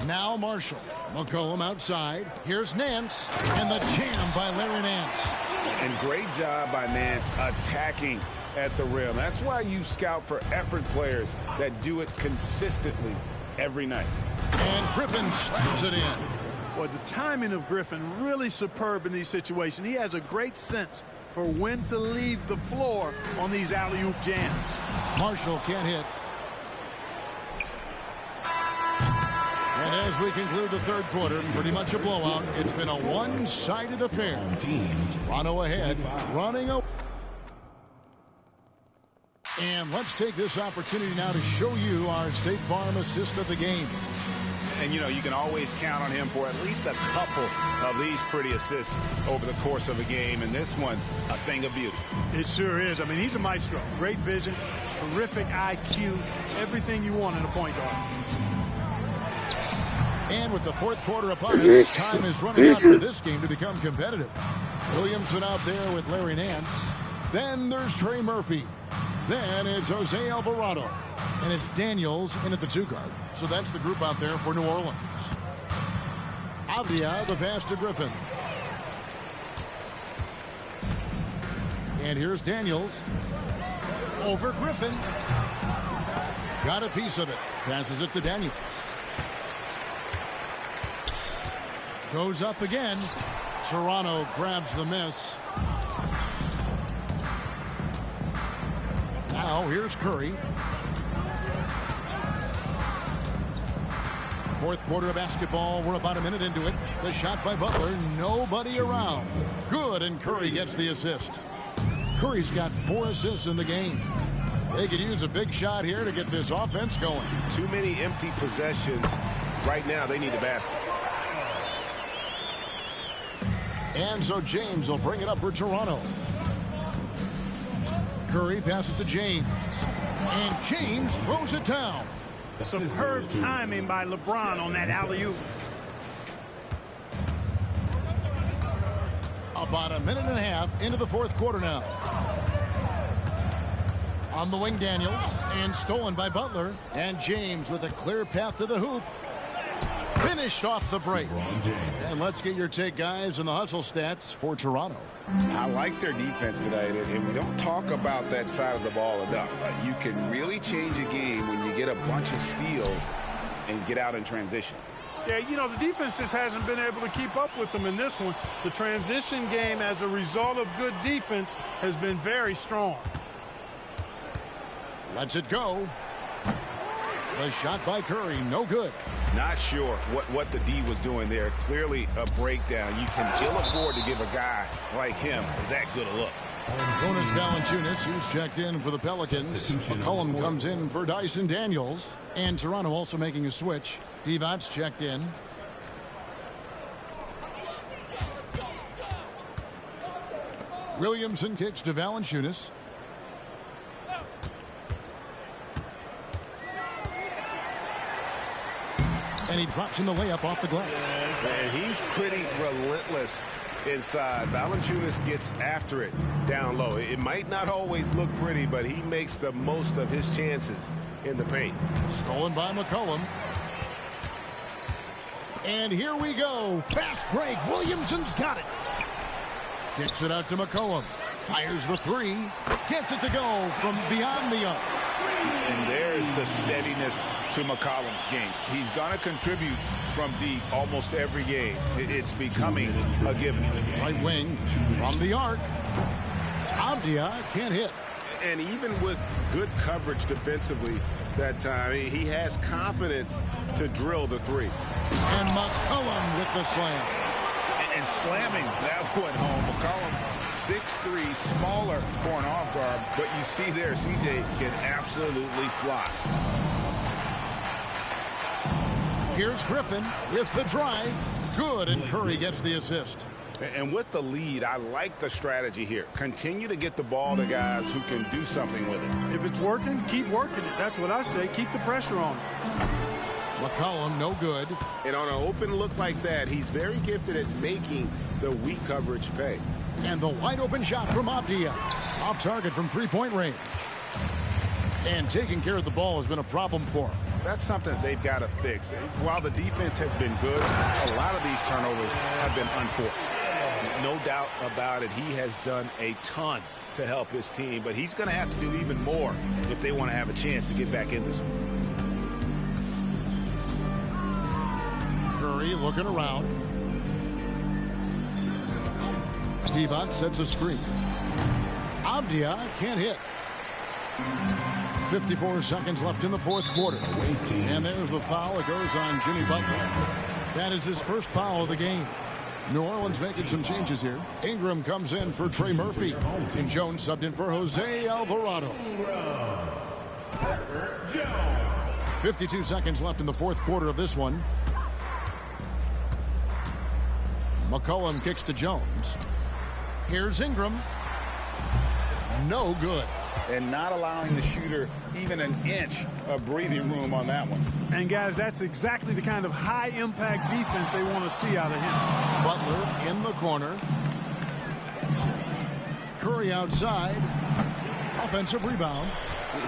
A: Now Marshall. McCollum outside. Here's Nance. And the jam by Larry Nance.
V: And great job by Nance attacking at the rim. That's why you scout for effort players that do it consistently every night.
A: And Griffin slaps it in.
E: Well, the timing of Griffin really superb in these situations. He has a great sense for when to leave the floor on these alley-oop jams.
A: Marshall can't hit. And as we conclude the third quarter, pretty much a blowout. It's been a one-sided affair. Toronto ahead, running up. And let's take this opportunity now to show you our State Farm assist of the game.
V: And, you know, you can always count on him for at least a couple of these pretty assists over the course of a game. And this one, a thing of beauty.
E: It sure is. I mean, he's a maestro. Great vision, terrific IQ, everything you want in a point guard.
A: And with the fourth quarter upon us, time is running out for this game to become competitive. Williamson out there with Larry Nance. Then there's Trey Murphy. Then it's Jose Alvarado. And it's Daniels in at the 2 guard. So that's the group out there for New Orleans. Avdia, the pass to Griffin. And here's Daniels. Over Griffin. Got a piece of it. Passes it to Daniels. Goes up again. Toronto grabs the miss. Now here's Curry. Fourth quarter of basketball. We're about a minute into it. The shot by Butler. Nobody around. Good, and Curry gets the assist. Curry's got 4 assists in the game. They could use a big shot here to get this offense going.
F: Too many empty possessions. Right now, they need a basket.
A: And so James will bring it up for Toronto. Curry passes to James. And James throws it down.
E: Superb timing by LeBron on that alley-oop.
A: About a minute and a half into the fourth quarter now. On the wing, Daniels, and stolen by Butler. And James with a clear path to the hoop. Finished off the break. And let's get your take, guys, on the hustle stats for Toronto.
V: I like their defense tonight, and we don't talk about that side of the ball enough. You can really change a game when you get a bunch of steals and get out in transition.
E: Yeah, you know, the defense just hasn't been able to keep up with them in this one. The transition game, as a result of good defense, has been very strong.
A: Lets it go. The shot by Curry, no good.
V: Not sure what the D was doing there. Clearly a breakdown. You can ill afford to give a guy like him that good a look.
A: Jonas Valanciunas, who's checked in for the Pelicans. McCollum comes in for Dyson Daniels. And Toronto also making a switch. Divot's checked in. Williamson kicks to Valanciunas. And he drops in the layup off the glass.
F: And he's pretty relentless inside. Valanciunas gets after it down low. It might not always look pretty, but he makes the most of his chances in the paint.
A: Stolen by McCollum. And here we go. Fast break. Williamson's got it. Kicks it out to McCollum. Fires the three. Gets it to go from beyond the arc.
V: And there's the steadiness to McCollum's game. He's going to contribute from deep almost every game. It's becoming a given.
A: Right wing from the arc. Abdia can't hit.
F: And even with good coverage defensively that time, he has confidence to drill the three.
A: And McCollum with the slam.
V: And slamming that one home. McCollum 6'3", smaller for an off guard, but you see there, CJ can absolutely fly.
A: Here's Griffin with the drive. Good, and Curry gets the assist.
V: And with the lead, I like the strategy here. Continue to get the ball to guys who can do something with it.
E: If it's working, keep working it. That's what I say. Keep the pressure on.
A: McCollum, no good.
F: And on an open look like that, he's very gifted at making the weak coverage pay.
A: And the wide open shot from Abdia. Off target from three-point range. And taking care of the ball has been a problem for him.
V: That's something they've got to fix. While the defense has been good, a lot of these turnovers have been unforced. No doubt about it, he has done a ton to help his team, but he's going to have to do even more if they want to have a chance to get back in this one.
A: Curry looking around. Devon sets a screen. Abdia can't hit. 54 seconds left in the fourth quarter. And there's the foul. It goes on Jimmy Butler. That is his first foul of the game. New Orleans making some changes here. Ingram comes in for Trey Murphy. And Jones subbed in for Jose Alvarado. 52 seconds left in the fourth quarter of this one. McCollum kicks to Jones. Here's Ingram. No good.
V: And not allowing the shooter even an inch of breathing room on that one.
E: And, guys, that's exactly the kind of high-impact defense they want to see out of him.
A: Butler in the corner. Curry outside. Offensive rebound.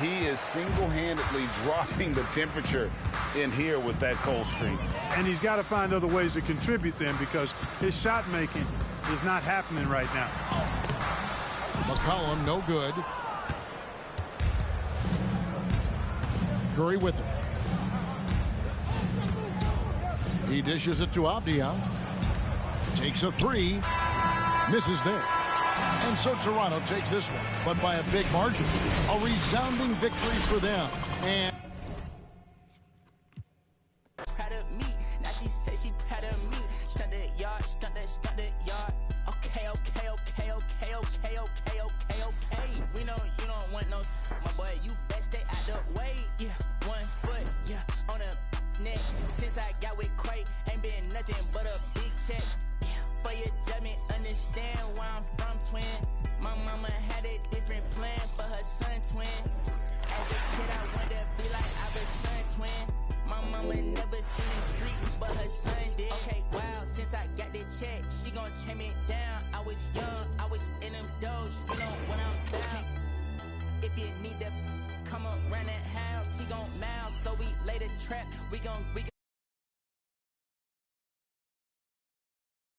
V: He is single-handedly dropping the temperature in here with that cold streak.
E: And he's got to find other ways to contribute then, because his shot making is not happening right now.
A: McCollum, no good. Curry with it. He dishes it to Abdia. Takes a three. Misses there. And so Toronto takes this one, but by a big margin. A resounding victory for them. And
N: proud of me. Now she said she proud of me. Stunt the yard, stunt the yard. Okay. We know you don't want no, my boy. You best stay out the way. Yeah, 1 foot, yeah, on the neck. Since I got with Quay, ain't been nothing but a big check. Yeah, for your judgment, understand where I'm from, twin. My mama had a different plan for her son, twin. As a kid, I wanted to be like our son, twin. My mama never seen the streets, but her son did. Okay, wow, since I got the check, she gon' chain me down. I was young, I was in them doors, you know when I'm down. If you need to come around that house, he gon' mouse. So we lay the trap, we gon'